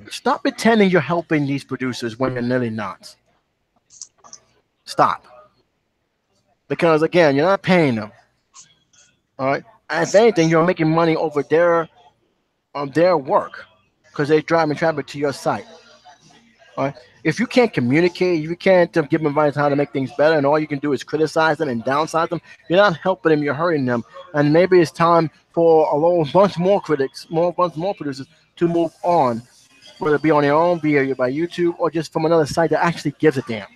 Stop pretending you're helping these producers when you're nearly not. Stop. Because again, you're not paying them. All right. And if anything, you're making money over their work because they're driving traffic to your site. All right. If you can't communicate, if you can't give them advice on how to make things better, and all you can do is criticize them and downsize them, you're not helping them. You're hurting them. And maybe it's time for a bunch more critics, bunch more producers to move on, whether it be on their own, by YouTube, or just from another site that actually gives a damn.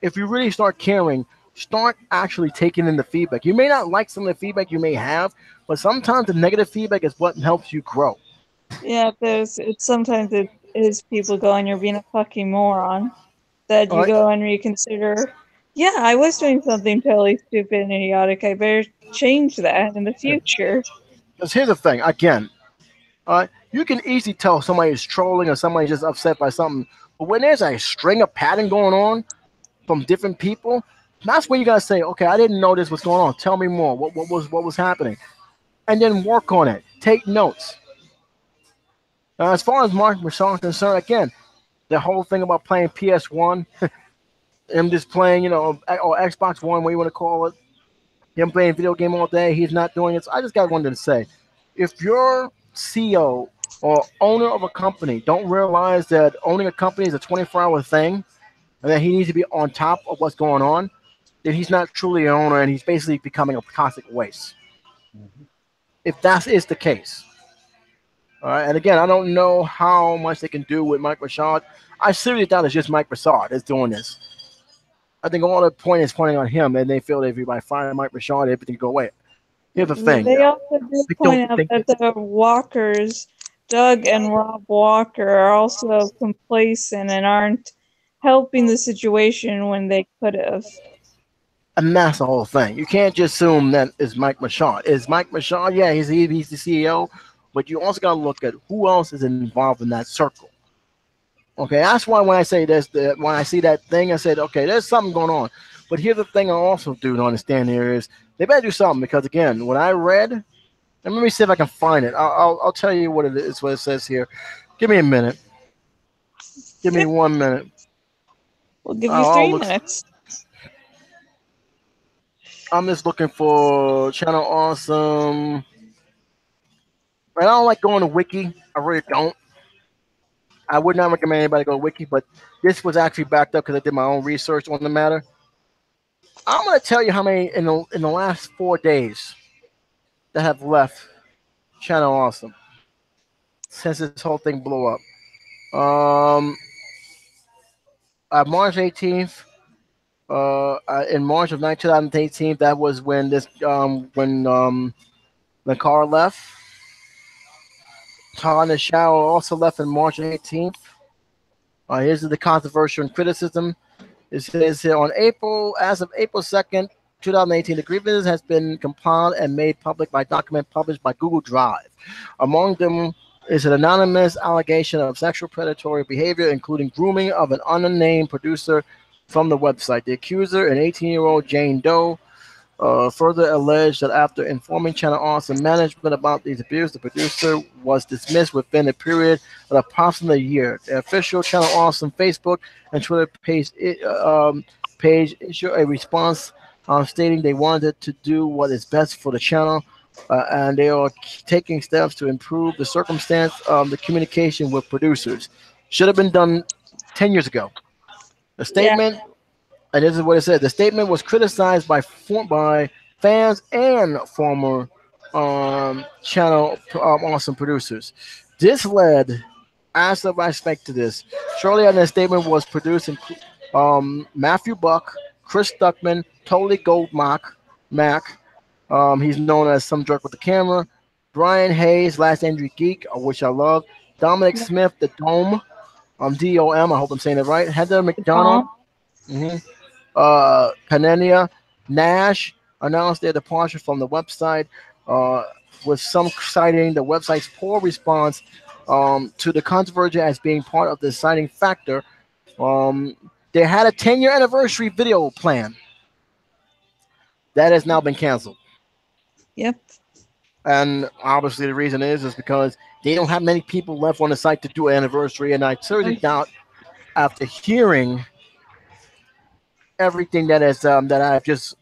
If you really start caring, start actually taking in the feedback. You may not like some of the feedback you may have, but sometimes the negative feedback is what helps you grow. Yeah, sometimes it is people going, you're being a fucking moron. That you go and reconsider, yeah, I was doing something totally stupid and idiotic. I better change that in the future. Because here's the thing, again, you can easily tell somebody is trolling or somebody's just upset by something. But when there's a string of pattern going on from different people, that's when you gotta say, okay, I didn't know this was going on. Tell me more. What was happening? And then work on it. Take notes. As far as Mark Mashal is concerned, again, The whole thing about playing PS1, him just playing, or Xbox One, what you want to call it, him playing video game all day, he's not doing it. So I just got one to say, if you're CEO or owner of a company don't realize that owning a company is a 24-hour thing, and that he needs to be on top of what's going on, then he's not truly an owner, and he's basically becoming a toxic waste. If that is the case. All right, and again, I don't know how much they can do with Mike Rashad. I seriously doubt it's just Mike Rashad that's doing this. I think all the point is pointing on him, and they feel that if you fire Mike Rashad, everything go away. Here's the thing. They also did point out that the Walkers, Doug and Rob Walker, are also complacent and aren't helping the situation when they could have. And that's the whole thing. You can't just assume that it's Mike Rashad. Is Mike Rashad? Yeah, he's the CEO, but you also got to look at who else is involved in that circle. Okay, that's why when I say this, when I see that thing, I said, okay, there's something going on. But here's the thing I also do to understand here is they better do something, because again, when I read, and let me see if I can find it. I'll tell you what it is, what it says here. Give me a minute. Give me 1 minute. We'll give you 3 minutes. I'm just looking for Channel Awesome. I don't like going to Wiki. I really don't. I would not recommend anybody go to Wiki, but this was actually backed up because I did my own research on the matter. I'm going to tell you how many in the last 4 days that have left Channel Awesome since this whole thing blew up. March 18th, in March of 2018, that was when this when Car left. Todd and the Shower also left on March 18th. Here's the controversy and criticism. It says here as of April 2nd, 2018, the grievance has been compiled and made public by document published by Google Drive. Among them is an anonymous allegation of sexual predatory behavior, including grooming of an unnamed producer from the website. The accuser, an 18-year-old Jane Doe, further alleged that after informing Channel Awesome management about these abuses, the producer was dismissed within a period of approximately a year. The official Channel Awesome Facebook and Twitter page issued a response stating they wanted to do what is best for the channel, and they are taking steps to improve the circumstance of the communication with producers. Should have been done 10 years ago. The statement... Yeah. And this is what it said. The statement was criticized by fans and former Channel Awesome producers. This led, as of I expect to this, shortly after the statement was produced, Matthew Buck, Chris Stuckman, Totally Gold Mac, he's known as Some Jerk with the Camera, Brian Hayes, Last Angry Geek, which I love, Dominic Smith, The Dome, D-O-M, I hope I'm saying it right, Heather McDonald, Canenia, Nash announced their departure from the website, with some citing the website's poor response to the controversy as being part of the deciding factor. They had a 10-year anniversary video plan that has now been canceled. Yep. And obviously the reason is because they don't have many people left on the site to do an anniversary, and I certainly doubt, after hearing everything that is that I've just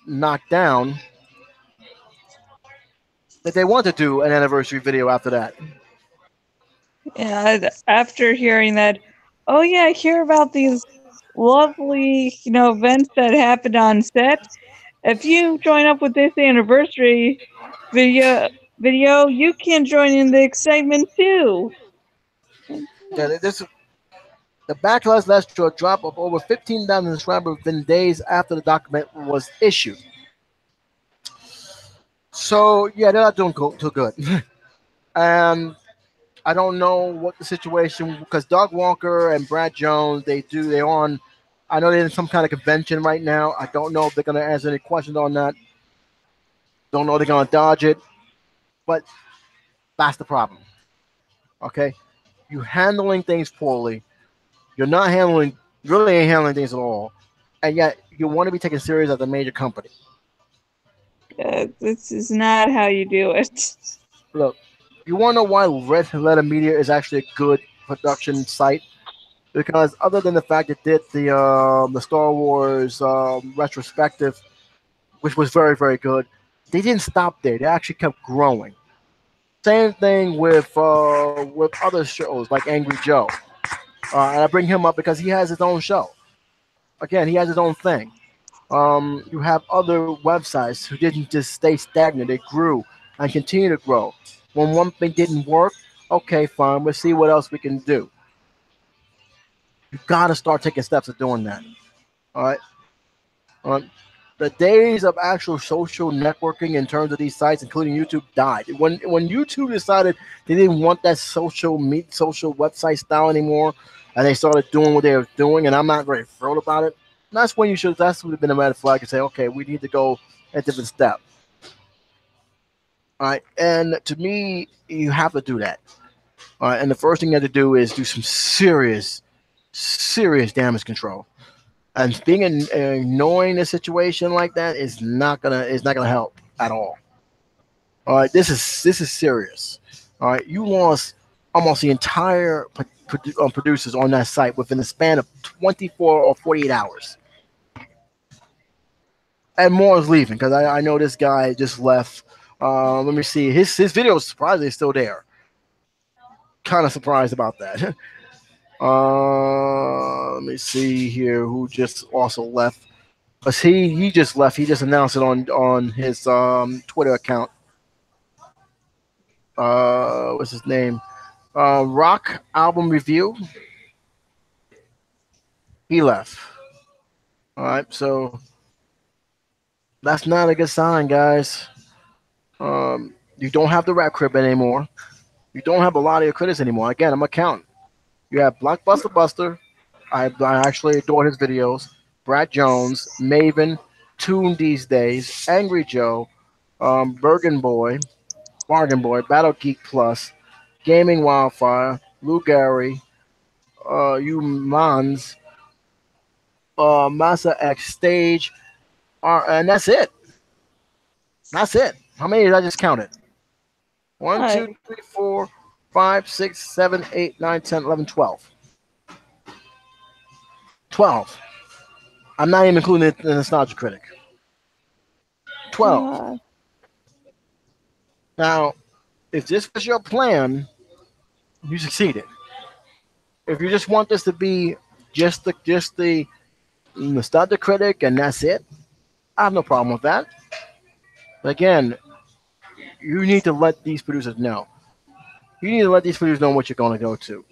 knocked down, that they want to do an anniversary video after that. Yeah, after hearing that, oh yeah, I hear about these lovely, events that happened on set. If you join up with this anniversary video, you can join in the excitement too. Yeah, the backlash led to a drop of over 15,000 subscribers within days after the document was issued. So, yeah, they're not doing too good. And I don't know what the situation, because Doug Walker and Brad Jones, they're on, I know they're in some kind of convention right now. I don't know if they're going to answer any questions on that. Don't know if they're going to dodge it. But that's the problem. Okay? You're handling things poorly. You're not really ain't handling things at all, and yet you want to be taken serious as a major company. This is not how you do it. Look, you want to know why Red Letter Media is actually a good production site? because other than the fact it did the Star Wars retrospective, which was very very good, they didn't stop there. They actually kept growing. Same thing with other shows like Angry Joe, and I bring him up because he has his own show. Again, he has his own thing. You have other websites who didn't just stay stagnant; they grew and continue to grow. When one thing didn't work, okay, fine, we'll see what else we can do. You gotta start taking steps of doing that. All right. Um, the days of actual social networking in terms of these sites, including YouTube, died. When YouTube decided they didn't want that social website style anymore, and they started doing what they were doing, and I'm not very thrilled about it. That's when you should. That's would have been a red flag and say, okay, we need to go a different step. All right, and to me, you have to do that. All right, and the first thing you have to do is do some serious damage control. And being ignoring a situation like that is not gonna help at all. All right, this is serious. All right, you lost almost the entire producers on that site within the span of 24 or 48 hours. And more is leaving because I know this guy just left. Let me see. His video is surprisingly still there. Kind of surprised about that. Let me see here who just also left. Cause he just left. He just announced it on his Twitter account. What's his name? Rock album review. He left. All right, so that's not a good sign, guys. You don't have the rap crib anymore. You don't have a lot of your critics anymore. Again, I'm accounting. You have Blockbuster Buster. I actually adore his videos. Brad Jones, Maven, Tune These Days, Angry Joe, Bargain Boy, Battle Geek Plus, Gaming Wildfire, Lou Gary, You Mans, Massa X Stage, and that's it. That's it. How many did I just count it? 1, Alright. 2, 3, 4, 5, 6, 7, 8, 9, 10, 11, 12. 12. I'm not even including the Nostalgia Critic. 12. God. Now, if this was your plan, you succeeded. If you just want this to be just the Nostalgia Critic and that's it, I have no problem with that. But again, you need to let these producers know. You need to let these producers know what you're going to go to.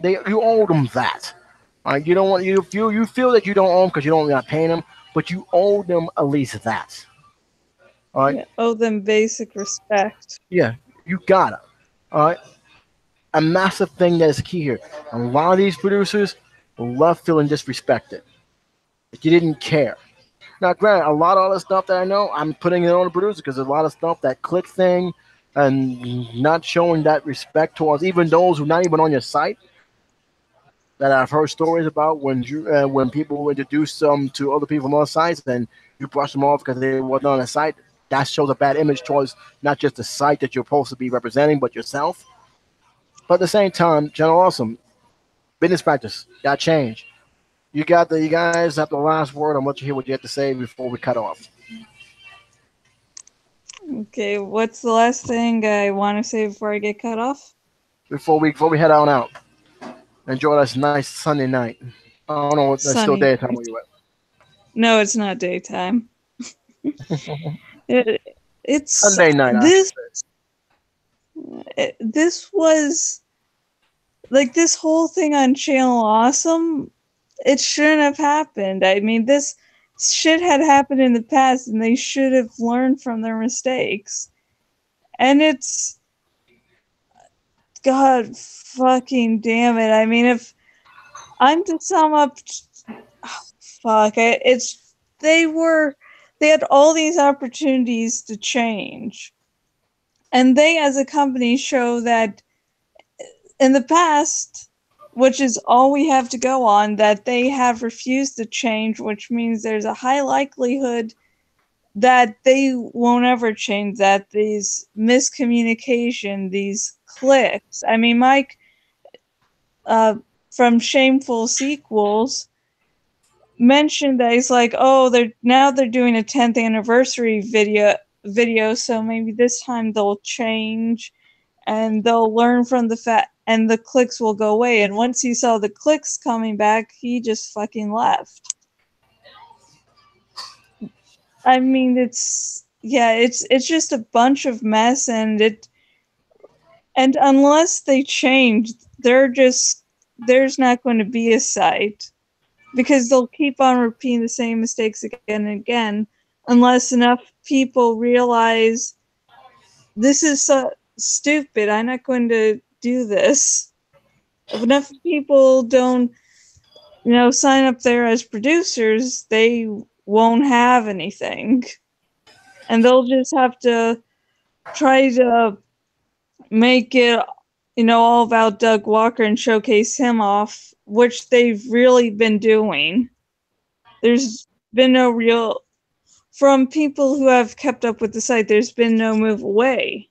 You owe them that. You don't want you feel that you don't owe them because you don't not paying them, but you owe them at least that. All right. Yeah, owe them basic respect. Yeah, you gotta. All right. A massive thing that is key here. A lot of these producers love feeling disrespected. Like you didn't care. Now, granted, a lot of other stuff that I know, I'm putting it on the producer because there's a lot of stuff that click thing and not showing that respect towards even those who are not even on your site. That I've heard stories about when people introduce them to other people on other sites and you brush them off because they weren't on the site. That shows a bad image towards not just the site that you're supposed to be representing, but yourself. But at the same time, General Awesome, business practice got change. You guys have the last word. I'm going to hear what you have to say before we cut off. Okay, what's the last thing I want to say before I get cut off? Before we head on out. Enjoy this nice Sunday night. I don't know. It's still Sunny. daytime where you at. No, it's not daytime. It's Sunday night. this was like this whole thing on Channel Awesome. It shouldn't have happened. I mean, this shit had happened in the past, and they should have learned from their mistakes. And it's God fucking damn it. I mean, if I'm to sum up, they had all these opportunities to change. And they, as a company, show that in the past, which is all we have to go on, that they have refused to change, which means there's a high likelihood that they won't ever change that. These miscommunication, these clicks. I mean, Mike, from Shameful Sequels mentioned that he's like, oh, they're doing a 10th anniversary video, so maybe this time they'll change and they'll learn from the fact, and the clicks will go away. And once he saw the clicks coming back, he just fucking left. I mean, it's just a bunch of mess, and unless they change, there's not going to be a site, because they'll keep on repeating the same mistakes again and again, unless enough people realize this is so stupid, I'm not going to do this. If enough people don't, sign up there as producers, they won't have anything. And they'll just have to try to make it, all about Doug Walker and showcase him off, which they've really been doing. There's been no real, from people who have kept up with the site, there's been no move away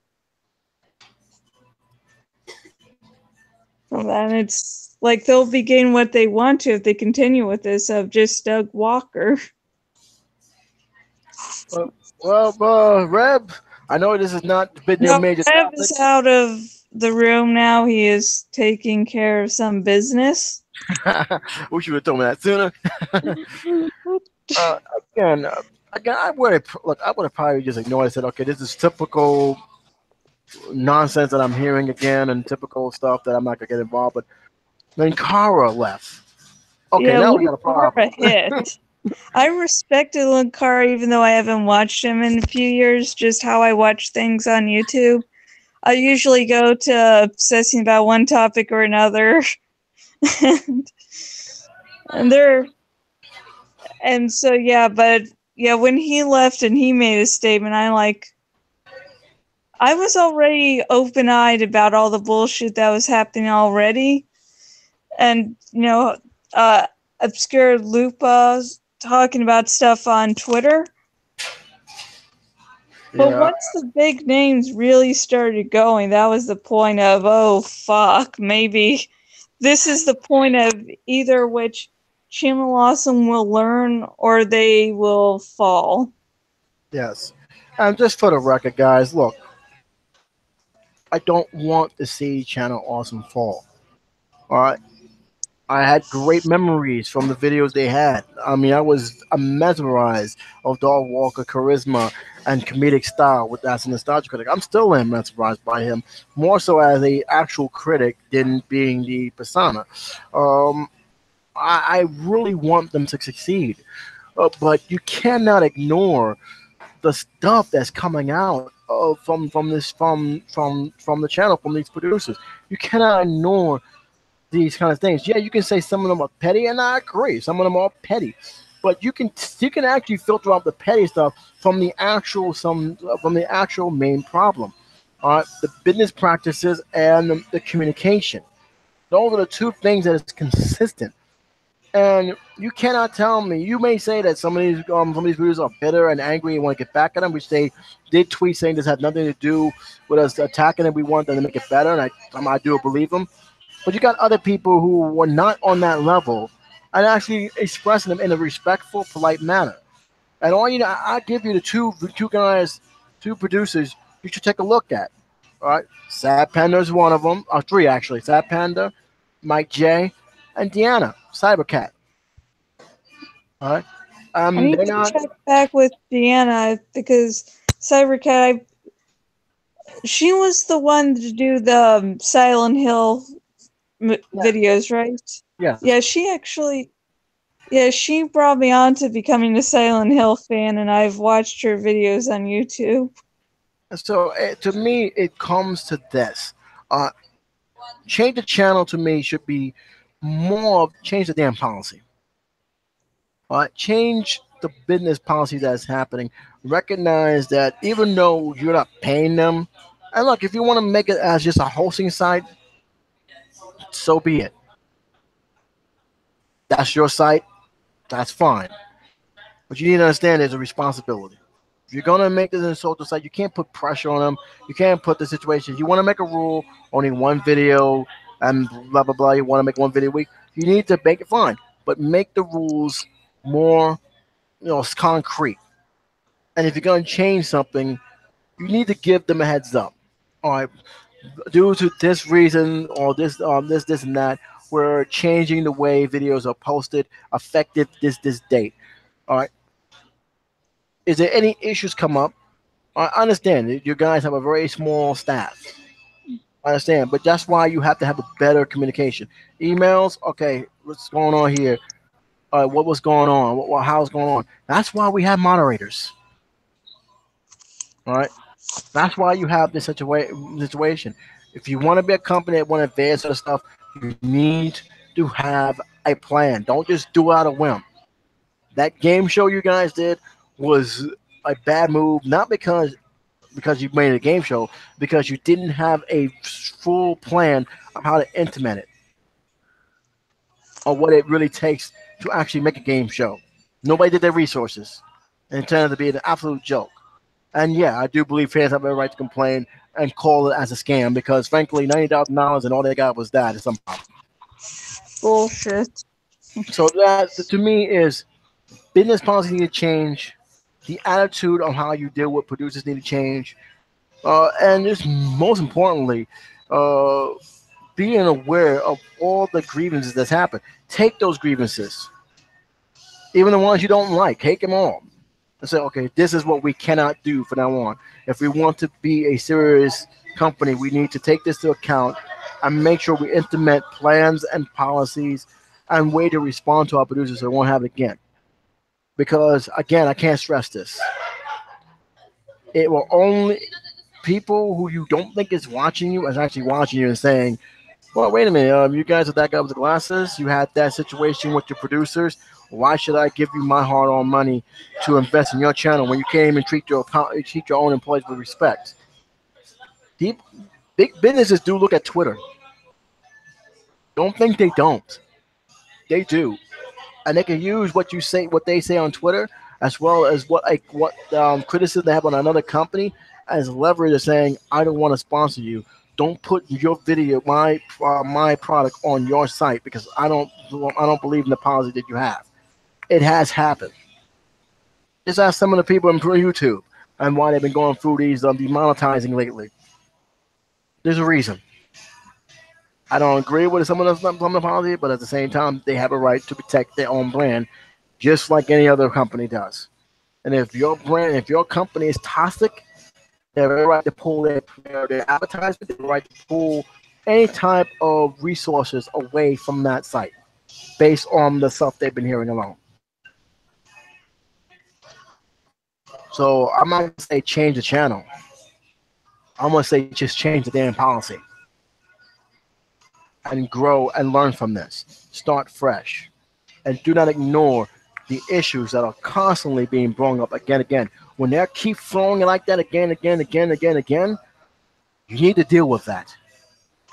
from that. And it's like they'll be getting what they want to if they continue with this, of just Doug Walker. Well, Reb, I know this has not been your major Reb topic. is out of the room now. He is taking care of some business. Wish you would have told me that sooner. Again, I would have probably just ignored it. I said, okay, this is typical nonsense that I'm hearing again, and typical stuff that I'm not gonna get involved. But then Kara left. Okay, yeah, now we got a problem. Hit. I respected Linkara, even though I haven't watched him in a few years, just how I watch things on YouTube. I usually go to obsessing about one topic or another. and so, yeah, but yeah, when he left and he made a statement, I was already open-eyed about all the bullshit that was happening already. And, Obscure Lupa talking about stuff on Twitter. But once the big names really started going, that was the point of, oh, fuck, maybe this is the point of either which Channel Awesome will learn or they will fall. Yes. And just for the record, guys, look, I don't want to see Channel Awesome fall. All right? I had great memories from the videos they had. I mean, I was mesmerized of Dog Walker charisma and comedic style with as a nostalgia critic. I'm still mesmerized by him, more so as a actual critic than being the persona. I really want them to succeed, but you cannot ignore the stuff that's coming out from the channel, from these producers. You cannot ignore these kind of things. Yeah, you can say some of them are petty, and I agree. Some of them are petty, but you can actually filter out the petty stuff from the actual main problem. The business practices and the communication. Those are the two things that is consistent. And you cannot tell me. You may say that some of these producers are bitter and angry and want to get back at them, which they did tweet saying this had nothing to do with us attacking them. We want them to make it better, and I do believe them. But you got other people who were not on that level and actually expressing them in a respectful, polite manner. And I give you the two producers you should take a look at. All right, Sad Panda is one of them. Three actually: Sad Panda, Mike J, and Deanna Cybercat. All right. I need to check back with Deanna because Cybercat, she was the one to do the Silent Hill videos, right? Yeah. Yeah, she brought me on to becoming a Silent Hill fan, and I've watched her videos on YouTube. So to me, it comes to this. Change the channel to me should be more of change the damn policy. Change the business policy that's happening. Recognize that even though you're not paying them, and look, if you want to make it as just a hosting site, so be it. That's your site. That's fine. But you need to understand there's a responsibility. If you're going to make this a social site, you can't put pressure on them. You can't put the situation. You want to make a rule, only one video and blah blah blah. You want to make one video a week. You need to make it fine, but make the rules more, concrete. And if you're going to change something, you need to give them a heads up. All right, due to this reason or this and that, we're changing the way videos are posted effective this date. All right. Is there any issues come up? I understand that you guys have a very small staff. I understand, but that's why you have to have a better communication. Emails, okay, what's going on here? What was going on? How's going on? That's why we have moderators. All right. That's why you have this situation. If you want to be a company that want to advance other stuff, you need to have a plan. Don't just do it out of whim. That game show you guys did was a bad move, not because you made a game show, because you didn't have a full plan of how to implement it or what it really takes to actually make a game show. Nobody did their resources, and it turned out to be an absolute joke. And yeah, I do believe fans have a right to complain and call it as a scam because, frankly, $90,000 and all they got was that. Somehow. Bullshit. So that, to me, is business policy need to change. The attitude on how you deal with producers need to change. And just most importantly, being aware of all the grievances that's happened. Take those grievances, even the ones you don't like, take them all. And say, okay, this is what we cannot do from now on. If we want to be a serious company, we need to take this to account and make sure we implement plans and policies and way to respond to our producers so it won't happen again. Because, again, I can't stress this. It will only people who you don't think is watching you is actually watching you and saying, well, wait a minute, you guys are that guy with the glasses. You had that situation with your producers. Why should I give you my hard-earned money to invest in your channel when you can't even treat your own employees with respect? Big businesses do look at Twitter. Don't think they don't. They do, and they can use what they say on Twitter, as well as what criticism they have on another company as leverage of saying, I don't want to sponsor you. Don't put your video, my product on your site because I don't believe in the policy that you have. It has happened. Just ask some of the people in YouTube and why they've been going through these demonetizing lately. There's a reason. I don't agree with some of the policy, but at the same time, they have a right to protect their own brand, just like any other company does. And if your company is toxic, they have a right to pull their advertisement. They have a right to pull any type of resources away from that site based on the stuff they've been hearing alone. So I'm not going to say change the channel. I'm going to say just change the damn policy and grow and learn from this. Start fresh. And do not ignore the issues that are constantly being brought up again and again. When they keep throwing it like that again, you need to deal with that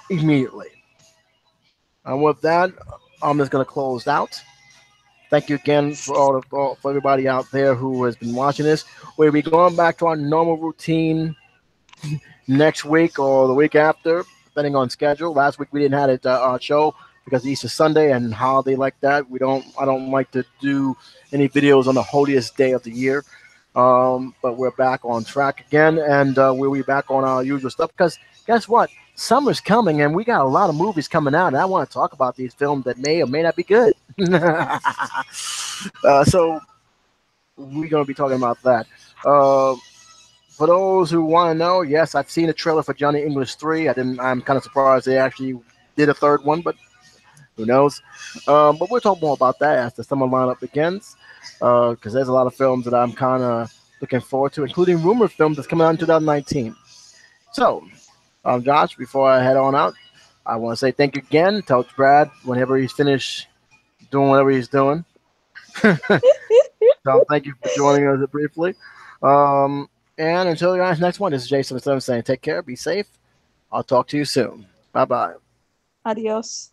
immediately. And with that, I'm just going to close out. Thank you again for everybody out there who has been watching this. We'll be going back to our normal routine next week or the week after, depending on schedule. Last week we didn't have it our show because Easter Sunday and holiday like that. I don't like to do any videos on the holiest day of the year. But we're back on track again, and we'll be back on our usual stuff because guess what? Summer's coming, and we got a lot of movies coming out, and I want to talk about these films that may or may not be good. So we're going to be talking about that. For those who want to know, yes, I've seen a trailer for Johnny English 3. I'm kind of surprised they actually did a third one, but who knows? But we'll talk more about that as the summer lineup begins, because there's a lot of films that I'm kind of looking forward to, including rumored films that's coming out in 2019. So, Josh, before I head on out, I want to say thank you again. Tell Brad whenever he's finished doing whatever he's doing. So thank you for joining us briefly. And until you guys next one, this is Jason saying take care, be safe. I'll talk to you soon. Bye-bye. Adios.